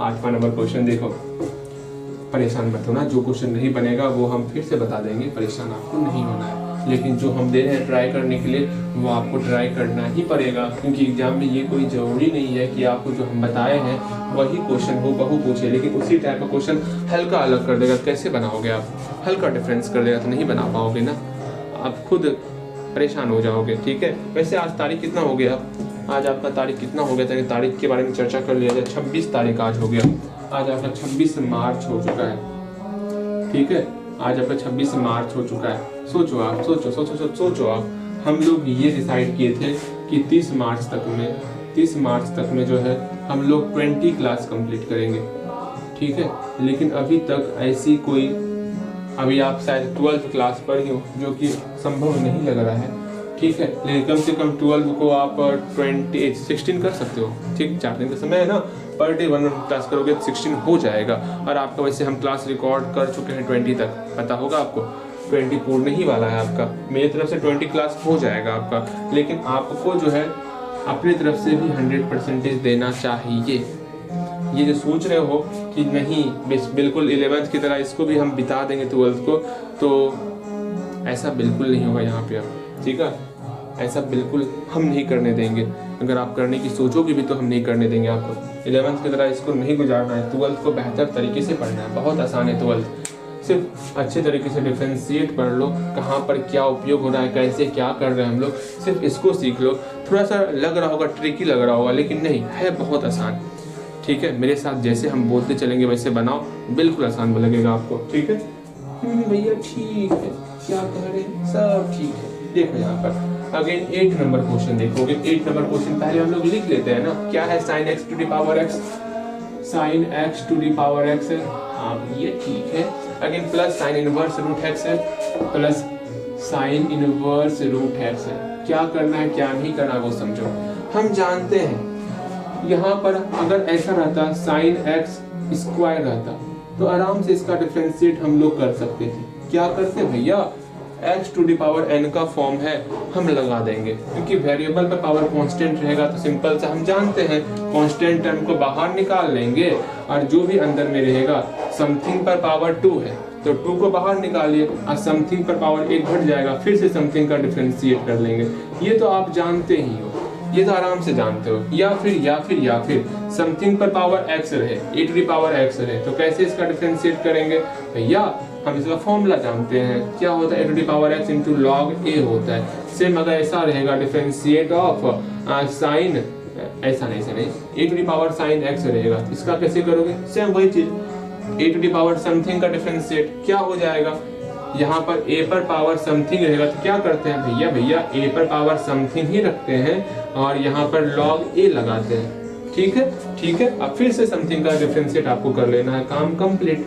8वां नंबर क्वेश्चन देखो, परेशान मत होना, जो क्वेश्चन नहीं बनेगा वो हम फिर से बता देंगे, परेशान आपको नहीं होना है। लेकिन जो हम दे रहे हैं ट्राई करने के लिए वो आपको ट्राई करना ही पड़ेगा, क्योंकि एग्जाम में ये कोई ज़रूरी नहीं है कि आपको जो हम बताए हैं वही क्वेश्चन हो बहु पूछे, लेकिन उसी टाइप का क्वेश्चन हल्का अलग कर देगा। कैसे बनाओगे आप? हल्का डिफरेंस कर देगा तो नहीं बना पाओगे ना, आप खुद परेशान हो जाओगे। ठीक है, वैसे आज तारीख कितना हो गया? आज आपका तारीख कितना हो गया था? तारीख के बारे में चर्चा कर लिया जाए। 26 तारीख आज हो गया। आज आपका 26 मार्च हो चुका है। ठीक है, आज आपका 26 मार्च हो चुका है। सोचो आप, सोचो आप, हम लोग ये डिसाइड किए थे कि 30 मार्च तक में जो है हम लोग 20 क्लास कंप्लीट करेंगे। ठीक है, लेकिन अभी तक ऐसी कोई, अभी आप शायद 12th क्लास पर ही हो, जो कि संभव नहीं लग रहा है। ठीक है, लेकिन कम से कम 12 को आप 16 कर सकते हो। ठीक, 4 दिन का समय है ना, पर डे 1 क्लास करोगे तो 16 हो जाएगा। और आपका वैसे हम क्लास रिकॉर्ड कर चुके हैं 20 तक, पता होगा आपको। 20 पूर्ण ही वाला है आपका, मेरी तरफ से 20 क्लास हो जाएगा आपका, लेकिन आपको जो है अपनी तरफ से भी 100% देना चाहिए। ये जो सोच रहे हो कि नहीं बिल्कुल 11th की तरह इसको भी हम बिता देंगे 12th को, तो ऐसा बिल्कुल नहीं होगा यहाँ पे अब। ठीक है, ऐसा बिल्कुल हम नहीं करने देंगे। अगर आप करने की सोचोगे भी तो हम नहीं करने देंगे आपको। 11th की तरह इसको नहीं गुजारना है, 12th को बेहतर तरीके से पढ़ना है। बहुत आसान है 12th, सिर्फ अच्छे तरीके से डिफरेंशिएट पढ़ लो, कहाँ पर क्या उपयोग हो रहा है, कैसे क्या कर रहे हैं हम लोग, सिर्फ इसको सीख लो। थोड़ा सा लग रहा होगा, ट्रिकी लग रहा होगा, लेकिन नहीं है, बहुत आसान। ठीक है, मेरे साथ जैसे हम बोलते चलेंगे वैसे बनाओ, बिल्कुल आसान लगेगा आपको। ठीक है भैया, ठीक है, क्या कह रहे हैं, सब ठीक है। देखो यहाँ पर अगेन 8 नंबर क्वेश्चन देखोगे। 8 नंबर क्वेश्चन पहले हम लोग लिख लेते हैं ना, क्या है sin x to the power x, sin x to the power x है। हाँ ये ठीक है। Again plus sin inverse root x है, plus sin inverse root x है। क्या करना है क्या नहीं करना वो समझो। हम जानते हैं यहाँ पर अगर ऐसा रहता sin x स्क्वायर रहता तो आराम से इसका डिफरेंशिएट हम लोग कर सकते थे। क्या करते भैया, x to the power n का फॉर्म है, हम लगा देंगे, क्योंकि वेरिएबल पे पावर कांस्टेंट रहेगा तो सिंपल से हम जानते हैं कांस्टेंट टर्म को बाहर निकाल लेंगे और जो भी अंदर में रहेगा समथिंग पर पावर 2 है तो 2 को बाहर निकालिए और समथिंग पर पावर 1 घट जाएगा, फिर से समथिंग का डिफरेंशिएट कर लेंगे। ये तो आप जानते ही हो, ये तो आराम से जानते हो। या फिर समथिंग पर पावर x रहे, a to the power x रहे, तो कैसे इसका डिफरेंशिएट करेंगे भैया, हम इसका फॉर्मूला जानते हैं। क्या होता है, a to the power x into log a होता है। सेम अगर ऐसा रहेगा डिफरेंशिएट ऑफ साइन, ऐसा नहीं, a to the power sine x रहेगा, इसका कैसे करोगे, सेम वही चीज, a to the power something का डिफरेंशिएट क्या हो जाएगा, यहाँ पर a पर पावर समथिंग रहेगा तो क्या करते हैं भैया a पर पावर समथिंग ही रखते हैं और यहाँ पर log a लगाते हैं। ठीक है, अब फिर से समथिंग का डिफरेंशिएट आपको कर लेना है, काम कंप्लीट।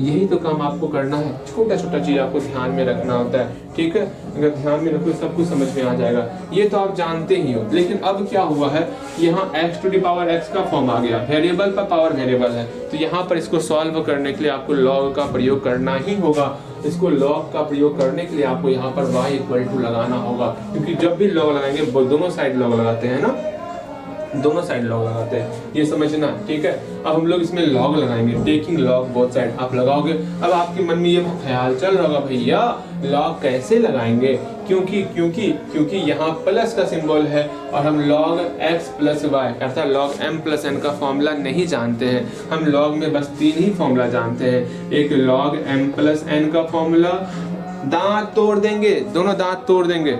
यही तो काम आपको करना है, छोटा छोटा चीज आपको ध्यान में रखना होता है। ठीक है, अगर ध्यान में रखो सब कुछ समझ में आ जाएगा। ये तो आप जानते ही हो, लेकिन अब क्या हुआ है, यहाँ x to the power x का फॉर्म आ गया, वेरिएबल पर पावर वेरिएबल है, तो यहाँ पर इसको सॉल्व करने के लिए आपको log का प्रयोग करना ही होगा। इसको log का प्रयोग करने के लिए आपको यहाँ पर y इक्वल टू लगाना होगा, क्योंकि जब भी log लगाएंगे दोनों साइड log लगाते हैं ना, दोनों साइड लॉग लगाते हैं, ये समझना। ठीक है, अब हम लोग इसमें लॉग लगाएंगे, टेकिंग लॉग बोथ साइड आप लगाओगे। अब आपके मन में ये ख्याल चल रहा होगा भैया लॉग कैसे लगाएंगे, क्योंकि यहाँ प्लस का सिंबल है और हम log x प्लस वाई अर्थात log m प्लस n का फॉर्मूला नहीं जानते हैं। हम log में बस 3 ही फॉर्मूला जानते हैं, एक log m प्लस n का फॉर्मूला, दांत तोड़ देंगे, दोनों दांत तोड़ देंगे।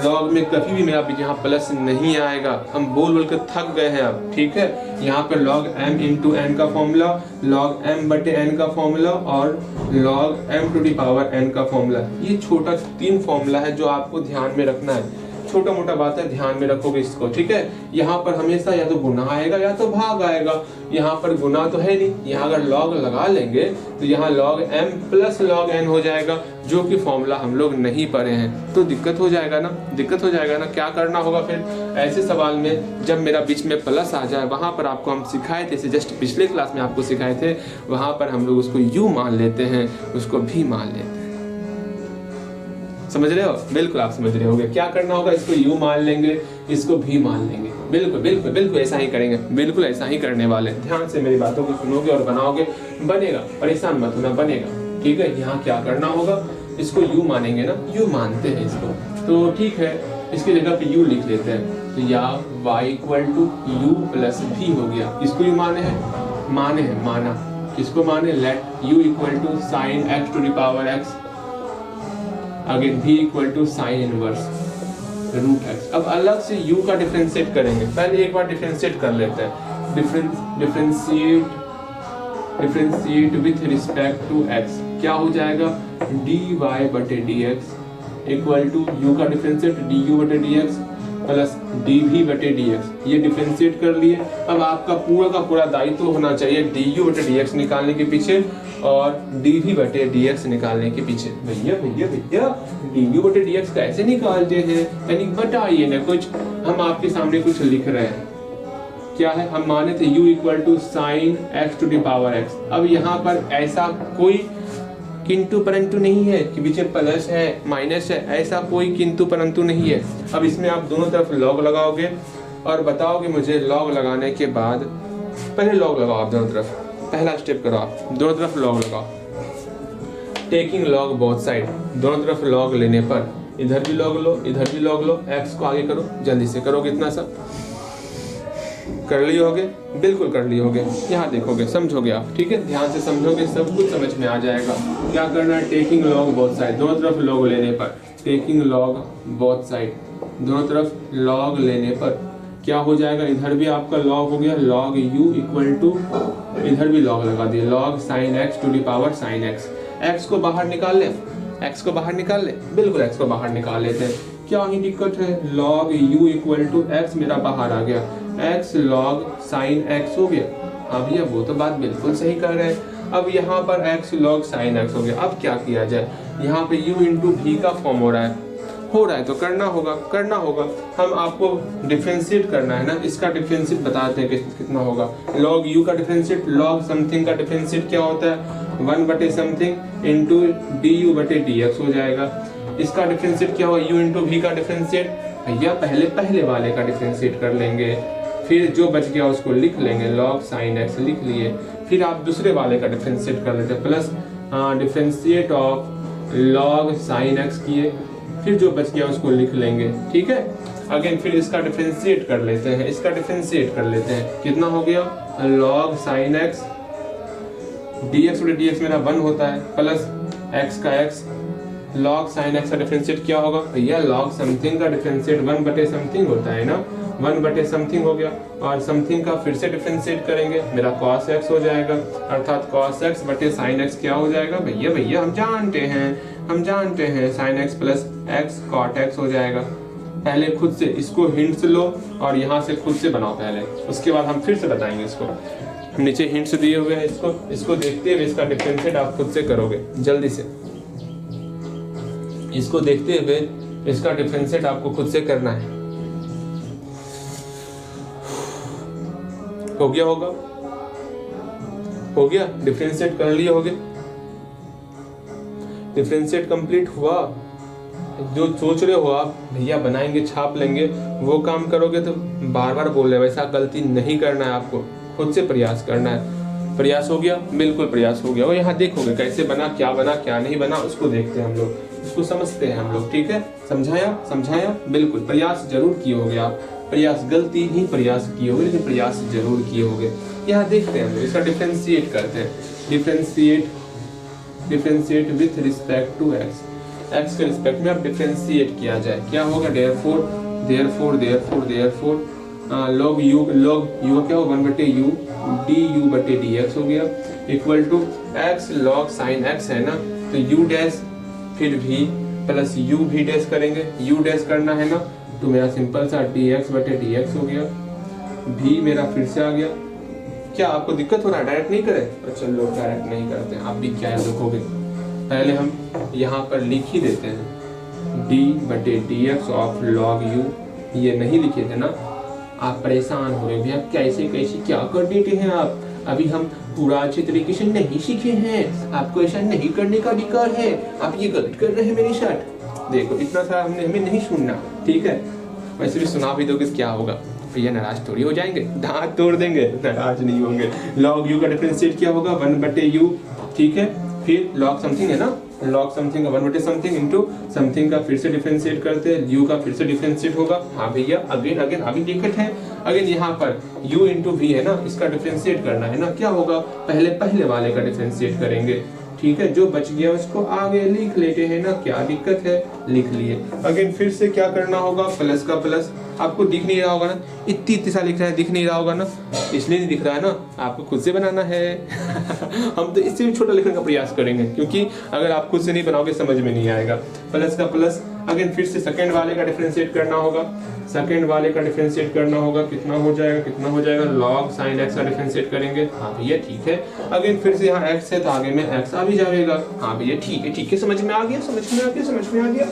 लॉग में कभी भी मेरा यहाँ प्लस नहीं आएगा, हम बोल के थक गए हैं अब। ठीक है, यहाँ पर log m इंटू n का फॉर्मूला, log m बटे n का फॉर्मूला और log m to the power n का फॉर्मूला। ये छोटा 3 फॉर्मूला है जो आपको ध्यान में रखना है, छोटा मोटा बात है, ध्यान में रखोगे इसको। ठीक है, यहाँ पर हमेशा या तो गुना आएगा या तो भाग आएगा, यहाँ पर गुना तो है नहीं, यहाँ अगर log लगा लेंगे तो यहाँ log m plus log n हो जाएगा, जो कि फॉर्मूला हम लोग नहीं पढ़े हैं, तो दिक्कत हो जाएगा ना। क्या करना होगा फिर ऐसे सवाल में, जब मेरा बीच में प्लस आ जाए, वहां पर आपको हम सिखाए थे, जस्ट पिछले क्लास में आपको सिखाए थे, वहां पर हम लोग उसको यू मान लेते हैं, उसको भी मान लेते हैं। समझ रहे हो, बिल्कुल आप समझ रहे होगे क्या करना होगा, इसको यू मान लेंगे, इसको भी मान लेंगे, बिल्कुल ऐसा ही करेंगे, बिल्कुल ऐसा ही करने वाले। ध्यान से मेरी बातों को सुनोगे और बनाओगे, बनेगा, परेशान मत होना, बनेगा। ठीक है, यहाँ क्या करना होगा, इसको u मानेंगे ना, u मानते हैं इसको, तो ठीक है इसकी जगह पे u लिख लेते हैं। तो या y equal to u plus v हो गया। इसको u माने हैं माना, किसको माने, let u equal to sine x to the power x, again v equal to sine inverse root x। अब अलग से u का डिफरेंशिएट करेंगे, पहले एक बार डिफरेंशिएट कर लेते हैं। Differentiate with respect to x, क्या हो जाएगा, dy बटे dx इक्वल टू u का डिफरेंशिएट du बटे dx प्लस dv बटे dx। ये डिफरेंशिएट कर लिए। अब आपका पूरा का पूरा दायित्व होना चाहिए du बटे dx निकालने के पीछे और dv बटे dx निकालने के पीछे। भैया du बटे dx कैसे निकालते हैं, यानी बताइए ना कुछ, हम आपके सामने कुछ लिख रहे हैं। क्या है, हम माने थे u equal to sine x to the power x। अब यहाँ पर ऐसा कोई किंतु परंतु नहीं है कि बीच में प्लस है माइनस है, ऐसा कोई किंतु परंतु नहीं है। अब इसमें आप दोनों तरफ लॉग लगाओगे और बताओगे मुझे, लॉग लगाने के बाद पहले लॉग लगाओ आप दोनों तरफ, पहला स्टेप करो आप, दोनों तरफ लॉग लगाओ। टेकिंग लॉग बोथ साइड, दोनों तरफ लॉग लेने पर इधर भी लॉग लो इधर भी लॉग लो, x को आगे करो, जल्दी से करोगे, इतना सा कर लिए होगे, बिल्कुल कर लिए होगे। यहाँ देखोगे, समझोगे आप, ठीक है, ध्यान से समझोगे, सब कुछ समझ में आ जाएगा। क्या करना है, टेकिंग लॉग बोथ साइड, दोनों तरफ लॉग लेने पर, टेकिंग लॉग बोथ साइड, दोनों तरफ लॉग लेने पर क्या हो जाएगा, इधर भी आपका लॉग हो गया, लॉग u इक्वल टू, इधर भी लॉग लगा दिए, log sine x to the power sine x। x को बाहर निकाल ले, x को बाहर निकाल ले, बिल्कुल x को बाहर निकाल लेते हैं, क्या ही दिक्कत है, log u equal to x मेरा बाहर आ गया, x लॉग साइन x हो गया। अब ये वो तो बात बिल्कुल सही कर रहे हैं। अब यहाँ पर x लॉग साइन x हो गया। अब क्या किया जाए, यहाँ पे u इंटू भी का फॉर्म हो रहा है तो करना होगा। हम आपको डिफरेंशिएट करना है ना, इसका डिफरेंशिएट बताते हैं कितना होगा। लॉग u का डिफरेंशिएट, लॉग समथिंग का डिफरेंशिएट क्या होता है, 1 बटे समथिंग इंटू du बटे dx हो जाएगा। इसका डिफरेंशिएट क्या होगा, u इंटू v का डिफरेंशिएट, भैया पहले वाले का डिफरेंशिएट कर लेंगे, फिर जो बच गया उसको लिख लेंगे, लॉग साइन x लिख लिए, फिर आप दूसरे वाले का डिफरेंशिएट कर लेते हैं, plus differentiate of log sine x किए, फिर जो बच गया उसको लिख लेंगे, ठीक है। अगेन फिर इसका डिफरेंशिएट कर लेते हैं, कितना हो गया, लॉग साइन x dx बटे dx मेरा 1 होता है, प्लस x का x, लॉग साइन x का डिफरेंशिएट क्या होगा, भैया लॉग समथिंग का डिफरेंशिएट 1 बटे समथिंग होता है ना, 1 बटे समथिंग हो गया, और समथिंग का फिर से डिफरेंशिएट करेंगे, मेरा cos x हो जाएगा, अर्थात cos x बटे sin x क्या हो जाएगा, भैया हम जानते हैं sin x plus x cot x हो जाएगा। पहले खुद से इसको हिंट्स लो और यहाँ से खुद से बनाओ पहले, उसके बाद हम फिर से बताएंगे इसको। नीचे हिंट्स दिए हुए हैं, इसको देखते हुए इसका डिफरेंशिएट आप खुद से करोगे, जल्दी से इसको देखते हुए इसका डिफरेंशिएट आपको खुद से करना है। हो गया डिफरेंशिएट कर लिए होगे, डिफरेंशिएट कंप्लीट हुआ। जो सोच रहे हो आप भैया बनाएंगे छाप लेंगे, वो काम करोगे तो बार बोल रहे वैसा गलती नहीं करना है, आपको खुद से प्रयास करना है। प्रयास हो गया, बिल्कुल प्रयास हो गया। और यहाँ देखोगे कैसे बना क्या नहीं बना, उसको देखते हैं हम लोग, उसको समझते हैं हम लोग, ठीक है। समझाया बिल्कुल, प्रयास जरूर किए होगे आप, प्रयास गलती ही प्रयास किए होगे, लेकिन प्रयास जरूर किए होगे। यहाँ देखते हैं हम लोग, इसका डिफरेंशिएट करते हैं, differentiate with respect to x के रिस्पेक्ट में अब डिफरेंशिएट किया जाए, क्या होगा, देयरफॉर लॉग u क्या हो, 1 बटे u du बटे dx हो गया, equal to x log sine x है ना, तो u डैश फिर v प्लस u भी डैश करेंगे, u डैश करना है ना, तो मेरा सिंपल सा dx बटे dx हो गया, v मेरा फिर से आ गया। क्या आपको दिक्कत हो रहा है, डायरेक्ट नहीं करें, तो चलो डायरेक्ट नहीं करते हैं, आप भी क्या देखोगे, पहले हम यहाँ पर लिख ही देते हैं d बटे dx ऑफ log u, ये नहीं लिखे थे ना, आप परेशान हो रहे भैया कैसे क्या कर देते हैं आप, अभी हम पूरा अच्छे तरीके से नहीं सीखे हैं, आपको ऐसा नहीं करने का अधिकार है, आप ये गलत कर रहे हैं मेरे साथ। देखो इतना सारा हमें नहीं सुनना, ठीक है, वैसे भी सुना भी दोगे क्या होगा, भैया नाराज थोड़ी हो जाएंगे, दांत तोड़ देंगे, नाराज नहीं होंगे। log u का डिफरेंशिएट क्या होगा, 1 बटे u, ठीक है, फिर log समथिंग है ना, log समथिंग का 1 बटे समथिंग इंटू समथिंग का फिर से डिफरेंशिएट करते हैं, u का फिर से डिफरेंशिएट होगा। हाँ भैया अगेन अगेन अभी दिक्कत है, अगेन यहाँ पर u इंटू वी है ना, इसका डिफरेंशिएट करना है ना, क्या होगा पहले वाले का डिफरेंशिएट करेंगे, ठीक है। जो बच गया उसको आगे लिख लेते हैं ना, क्या दिक्कत है, लिख लिए। अगेन फिर से क्या करना होगा, प्लस का प्लस, आपको दिख नहीं रहा होगा ना, इतनी सा लिख रहा है, दिख नहीं रहा होगा ना, इसलिए नहीं दिख रहा है ना, आपको खुद से बनाना है। हम तो इससे भी छोटा लिखने का प्रयास करेंगे, क्योंकि अगर आप खुद से नहीं बनाओगे समझ में नहीं आएगा। प्लस का प्लस, अगेन फिर से सेकंड वाले का डिफरेंशिएट करना होगा, सेकंड वाले का डिफरेंशिएट करना होगा, कितना हो जाएगा log sin x का डिफरेंशिएट करेंगे। हाँ भैया ठीक है। अगेन फिर से यहाँ x है तो आगे में x आ भी जाएगा। हाँ भैया ठीक है, समझ में आ गया।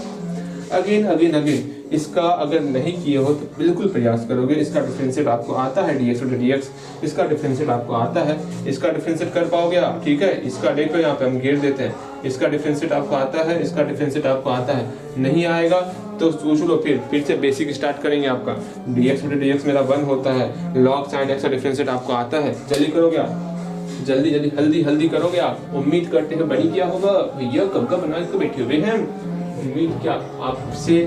अगेन इसका अगर नहीं किए हो तो बिल्कुल प्रयास करोगे। इसका डिफरेंशिएट आपको आता है, dx बटे dx, इसका डिफरेंशिएट आपको आता है, इसका डिफरेंशिएट कर पाओगे आप, ठीक है। इसका देखो यहाँ पे हम घेर देते हैं, इसका डिफरेंशिएट आपको आता है, इसका डिफरेंशिएट आपको आता है, नहीं आएगा तो सोच लो, फिर से बेसिक स्टार्ट करेंगे। आपका dx बटे dx मेरा 1 होता है, log sin x का डिफरेंशिएट आपको आता है, जल्दी करोगे आप, जल्दी हल्दी करोगे आप। उम्मीद करते हैं बनी क्या होगा भैया, कब का बना के बैठे हुए हैं, उम्मीद क्या आपसे,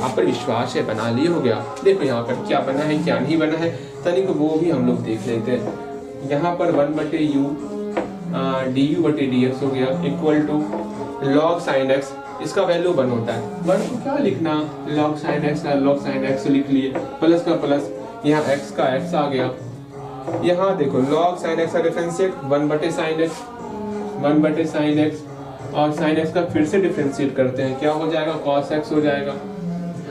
आप पर विश्वास है, बना लिए हो गया। देखो यहाँ पर क्या बना है क्या नहीं बना है, तनिक वो भी हम लोग देख लेते हैं। यहाँ पर 1 बटे u du बटे dx हो गया equal to log sin x, इसका वैल्यू 1 होता है। 1 को क्या लिखना, log sin x लिख लिए, प्लस का प्लस, यहाँ x का x आ गया। यहाँ देखो log sin x का डिफरेंशिएट 1 बटे sin x और sin x का फिर से डिफरेंशिएट करते हैं, क्या हो जाएगा, cos x हो जाएगा।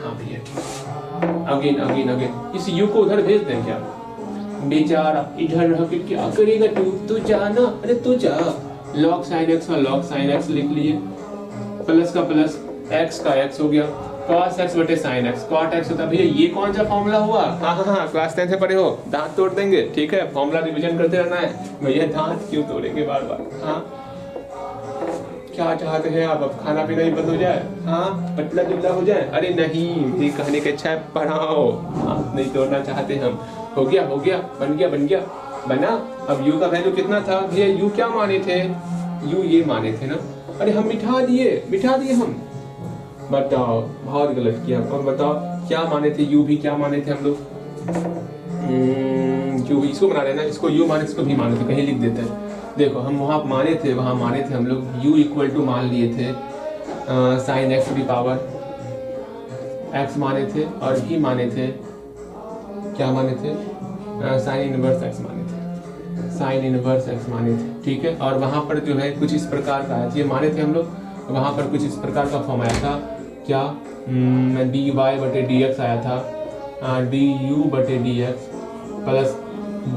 हाँ भैया ठीक। अगेन इस u को उधर भेज दें क्या, बेचारा इधर रह के क्या करेगा, तू जा ना, अरे तू जा। log sin x और log sin x लिख लिए, प्लस का प्लस, x का x हो गया, cos x बटे sin x, cot x होता है। भैया ये कौन सा फॉर्मूला हुआ, हाँ क्लास 10 से पढ़े हो, दांत तोड़ देंगे, ठीक है, फॉर्मूला रिवीजन करते रहना है। भैया दांत क्यों तोड़ेंगे बार, हाँ क्या चाहते हैं आप, अब खाना पीना ही बंद हो जाए, हाँ पतला दुबला हो जाए, अरे नहीं, ये कहने का अच्छा है पढ़ाओ, हाँ नहीं तोड़ना चाहते हम। हो गया बन गया बना। अब u का वैल्यू कितना था भैया, u क्या माने थे, u ये माने थे ना, अरे हम मिठा दिए हम, बताओ बहुत गलत किया। अब बताओ क्या माने थे, u भी क्या माने थे हम लोग, u इसको बना लेना, इसको u माने, इसको भी माने थे, कहीं लिख देते हैं। देखो हम वहाँ माने थे हम लोग u इक्वल टू मान लिए थे साइन x की पावर x माने थे, और भी माने थे, क्या माने थे, साइन इनवर्स x माने थे, ठीक है। और वहाँ पर जो है कुछ इस प्रकार का आया था, ये माने थे हम लोग, वहाँ पर कुछ इस प्रकार का फॉर्म आया था, क्या dy बटे dx आया था, du बटे dx प्लस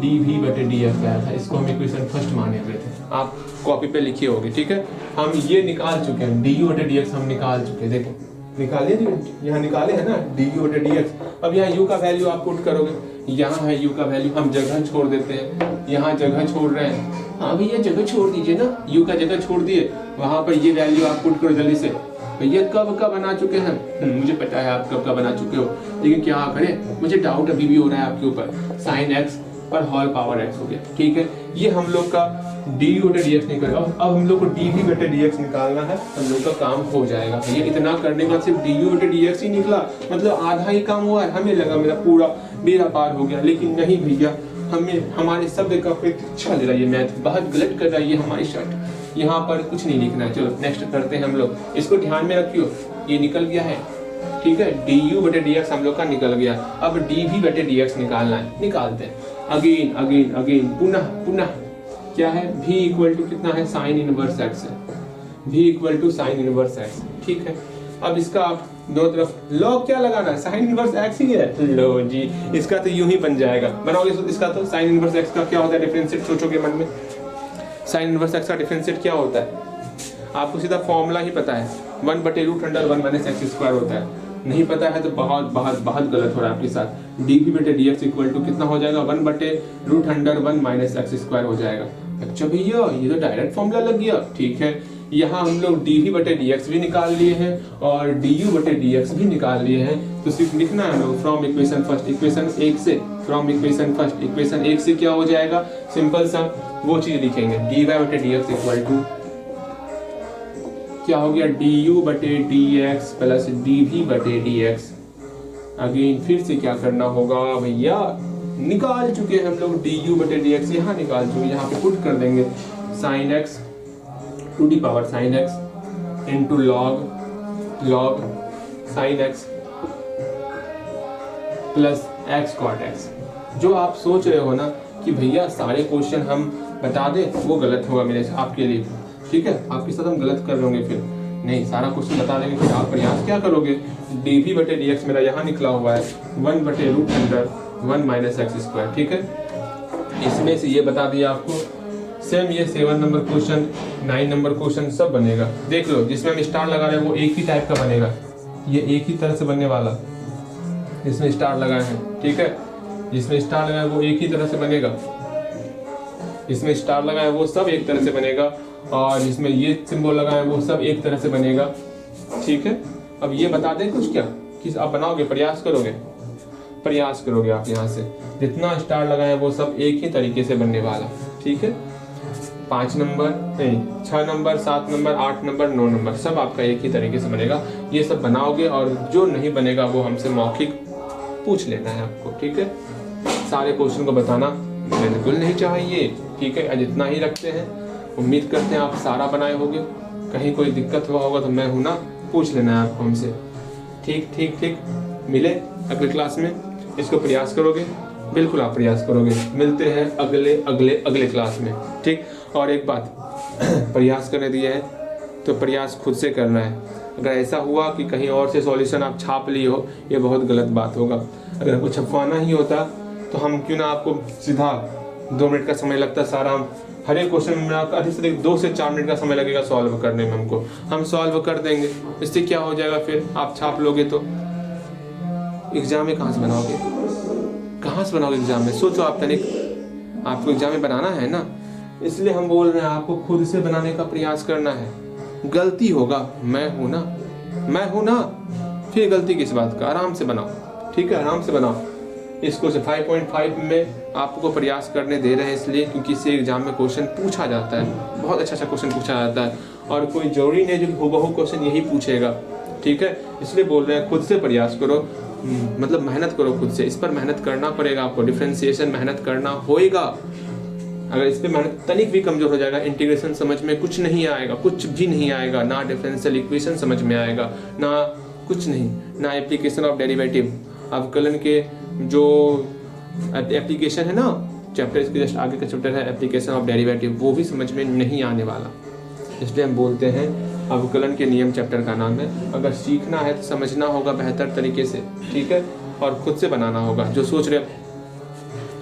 dv बटे dx आया था। इसको हम इक्वेशन फर्स्ट माने हुए थे, आप कॉपी पे लिखे होगे, ठीक है। हम ये निकाल चुके हैं, du बटे dx हम निकाल चुके हैं, देखो निकालिए, यहाँ निकाले है ना du बटे dx। अब यहाँ u का वैल्यू आप पुट करोगे, यहाँ है u का वैल्यू, हम जगह छोड़ देते हैं, यहाँ जगह छोड़ रहे हैं, हाँ भैया जगह छोड़ दीजिए ना, u का जगह छोड़ दिए, वहाँ पर ये वैल्यू आप पुट करो जल्दी से। भैया कब का बना चुके हैं, मुझे पता है आप कब का बना चुके हो, लेकिन क्या करें, मुझे डाउट अभी भी हो रहा है आपके ऊपर। साइन x पर होल पावर x हो गया, ठीक है। ये हम लोग का du बटे dx निकल, अब हम लोग को dv बटे dx निकालना है, हम लोग का काम हो जाएगा। भैया इतना करने के बाद सिर्फ du बटे dx ही निकला, मतलब आधा ही काम हुआ है। हमें लगा मेरा पूरा बेड़ा पार हो गया, लेकिन नहीं भैया, हमें हमारे शब्द का परीक्षा ले रहा है, ये मैथ बहुत गलत कर रहा है ये हमारी शर्ट। यहाँ पर कुछ नहीं लिखना है, चलो नेक्स्ट करते हैं हम लोग, इसको ध्यान में रखियो, ये निकल गया है, ठीक है। du बटे dx हम लोग का निकल गया, अब dv बटे dx निकालना है, निकालते हैं। अगेन पुनः क्या है, v इक्वल टू कितना है, साइन इनवर्स x है, v equal to sine inverse x, ठीक है। अब इसका आप दोनों तरफ log क्या लगाना है, साइन इनवर्स x ही है, लो जी, इसका तो यूं ही बन जाएगा, बनाओगे इसका तो साइन इनवर्स x का क्या होता है डिफरेंशिएट, सोचोगे मन में, साइन इनवर्स x का डिफरेंशिएट क्या होता है, आपको सीधा फॉर्मूला ही पता है, 1 बटे root under 1 minus x square होता है। नहीं पता है तो बहुत गलत हो रहा है आपके साथ। dv बटे dx इक्वल टू कितना हो जाएगा, 1 बटे root under 1 minus x square हो जाएगा। अच्छा भैया ये तो डायरेक्ट फॉर्मूला लग गया, ठीक है। यहाँ हम लोग dv बटे dx भी निकाल लिए हैं और du बटे dx भी निकाल लिए हैं, तो सिर्फ लिखना है हम लोग फ्रॉम इक्वेशन फर्स्ट, इक्वेशन 1 से, फ्रॉम इक्वेशन फर्स्ट, इक्वेशन 1 से क्या हो जाएगा, सिंपल सा वो चीज लिखेंगे, dy बटे dx इक्वल टू क्या हो गया, du बटे dx प्लस dv बटे dx। अगेन फिर से क्या करना होगा भैया, निकाल चुके हम लोग du बटे dx, यहाँ निकाल चुके, यहाँ पे पुट कर देंगे sin x to the power sin x into log sin x plus x cot x। जो आप सोच रहे हो ना कि भैया सारे क्वेश्चन हम बता दें, वो गलत होगा मेरे आपके लिए, ठीक है, आपके साथ हम गलत कर लेंगे, फिर नहीं, सारा क्वेश्चन बता देंगे, फिर आप प्रयास क्या करोगे, dv बटे dx मेरा यहाँ निकला हुआ है 1 बटे root under 1 minus x square, ठीक है। इसमें से ये बता दिया आपको, सेम ये 7 नंबर क्वेश्चन 9 नंबर क्वेश्चन सब बनेगा, देख लो, जिसमें हम स्टार लगा रहे हैं वो एक ही टाइप का बनेगा, ये एक ही तरह से बनने वाला, इसमें स्टार लगाए हैं, ठीक है, जिसमें स्टार लगाए वो एक ही तरह से बनेगा, इसमें स्टार लगाए वो सब एक तरह से बनेगा, और जिसमें ये सिंबल लगाए वो सब एक तरह से बनेगा, ठीक है। अब ये बता दें कुछ क्या कि आप बनाओगे, प्रयास करोगे आप, यहाँ से जितना स्टार लगाए वो सब एक ही तरीके से बनने वाला, ठीक है। 5 नंबर नहीं, 6 नंबर 7 नंबर 8 नंबर 9 नंबर सब आपका एक ही तरीके से बनेगा, ये सब बनाओगे, और जो नहीं बनेगा वो हमसे मौखिक पूछ लेना है आपको, ठीक है। सारे क्वेश्चन को बताना बिल्कुल नहीं चाहिए, ठीक है, जितना ही रखते हैं। उम्मीद करते हैं आप सारा बनाए होंगे, कहीं कोई दिक्कत हुआ होगा तो मैं हूं ना, पूछ लेना है आपको हमसे, ठीक। मिले अगले क्लास में, इसको प्रयास करोगे, बिल्कुल आप प्रयास करोगे, मिलते हैं अगले क्लास में, ठीक। और एक बात, प्रयास करने दिए हैं तो प्रयास खुद से करना है। अगर ऐसा हुआ कि कहीं और से सॉल्यूशन आप छाप लिए हो, ये बहुत गलत बात होगा। अगर हमको छपवाना ही होता तो हम क्यों ना आपको सीधा 2 मिनट का समय लगता, सारा हर एक क्वेश्चन में आपका अधिक से अधिक 2 से 4 मिनट का समय लगेगा सॉल्व करने में, हमको हम सॉल्व कर देंगे। इससे क्या हो जाएगा, फिर आप छाप लोगे तो एग्जाम में कहाँ से बनाओगे एग्जाम में, सोचो आप तनिक, आपको एग्जाम में बनाना है ना, इसलिए हम बोल रहे हैं आपको खुद से बनाने का प्रयास करना है। गलती होगा, मैं हूं ना, फिर गलती किस बात का, आराम से बनाओ, ठीक है, आराम से बनाओ। इसको से 5.5 में आपको प्रयास करने दे रहे हैं इसलिए क्योंकि इससे एग्जाम में क्वेश्चन पूछा जाता है, बहुत अच्छा क्वेश्चन पूछा जाता है, और कोई जरूरी नहीं जो हूबहू क्वेश्चन यही पूछेगा, ठीक है। इसलिए बोल रहे हैं खुद से प्रयास करो, मतलब मेहनत करो खुद से, इस पर मेहनत करना पड़ेगा आपको, डिफरेंशिएशन मेहनत करना होएगा। अगर इस पे मेहनत तनिक भी कमजोर हो जाएगा, इंटीग्रेशन समझ में कुछ नहीं आएगा, कुछ भी नहीं आएगा, ना डिफरेंशियल इक्वेशन समझ में आएगा, ना कुछ नहीं, ना एप्लीकेशन ऑफ डेरिवेटिव, अवकलन के जो एप्लीकेशन है ना, चैप्टर इसके जस्ट आगे का चैप्टर है एप्लीकेशन ऑफ डेरिवेटिव, वो भी समझ में नहीं आने वाला। इसलिए हम बोलते हैं अवकलन के नियम चैप्टर का नाम है। अगर सीखना है तो समझना होगा बेहतर तरीके से, ठीक है, और खुद से बनाना होगा। जो सोच रहे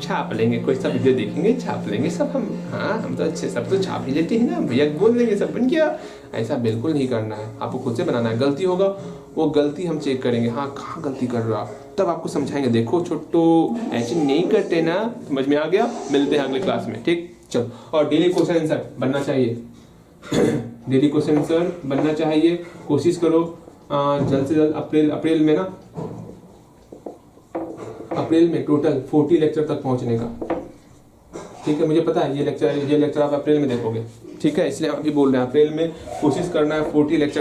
छाप लेंगे, कोई सा वीडियो देखेंगे छाप लेंगे सब हम, हाँ हम तो अच्छे सब तो छाप ही लेते हैं ना भैया, बोल देंगे सब बन गया, ऐसा बिल्कुल नहीं करना है, आपको खुद से बनाना है। गलती होगा वो गलती हम चेक करेंगे, हाँ कहाँ गलती कर रहे हो आप, तब आपको समझाएंगे, देखो छोटो ऐसे नहीं करते ना, समझ में आ गया। मिलते हैं अगले क्लास में, ठीक, चलो। और डेली क्वेश्चन आंसर बनना चाहिए डेली क्वेश्चन आंसर बनना चाहिए, कोशिश करो जल्द से जल्द अप्रैल में ना, अप्रैल में टोटल 40 लेक्चर तक पहुंचने का, ठीक है। मुझे पता है ये लेक्चर आप अप्रैल में देखोगे, ठीक है, इसलिए हम भी बोल रहे हैं अप्रैल में कोशिश करना है 40 लेक्चर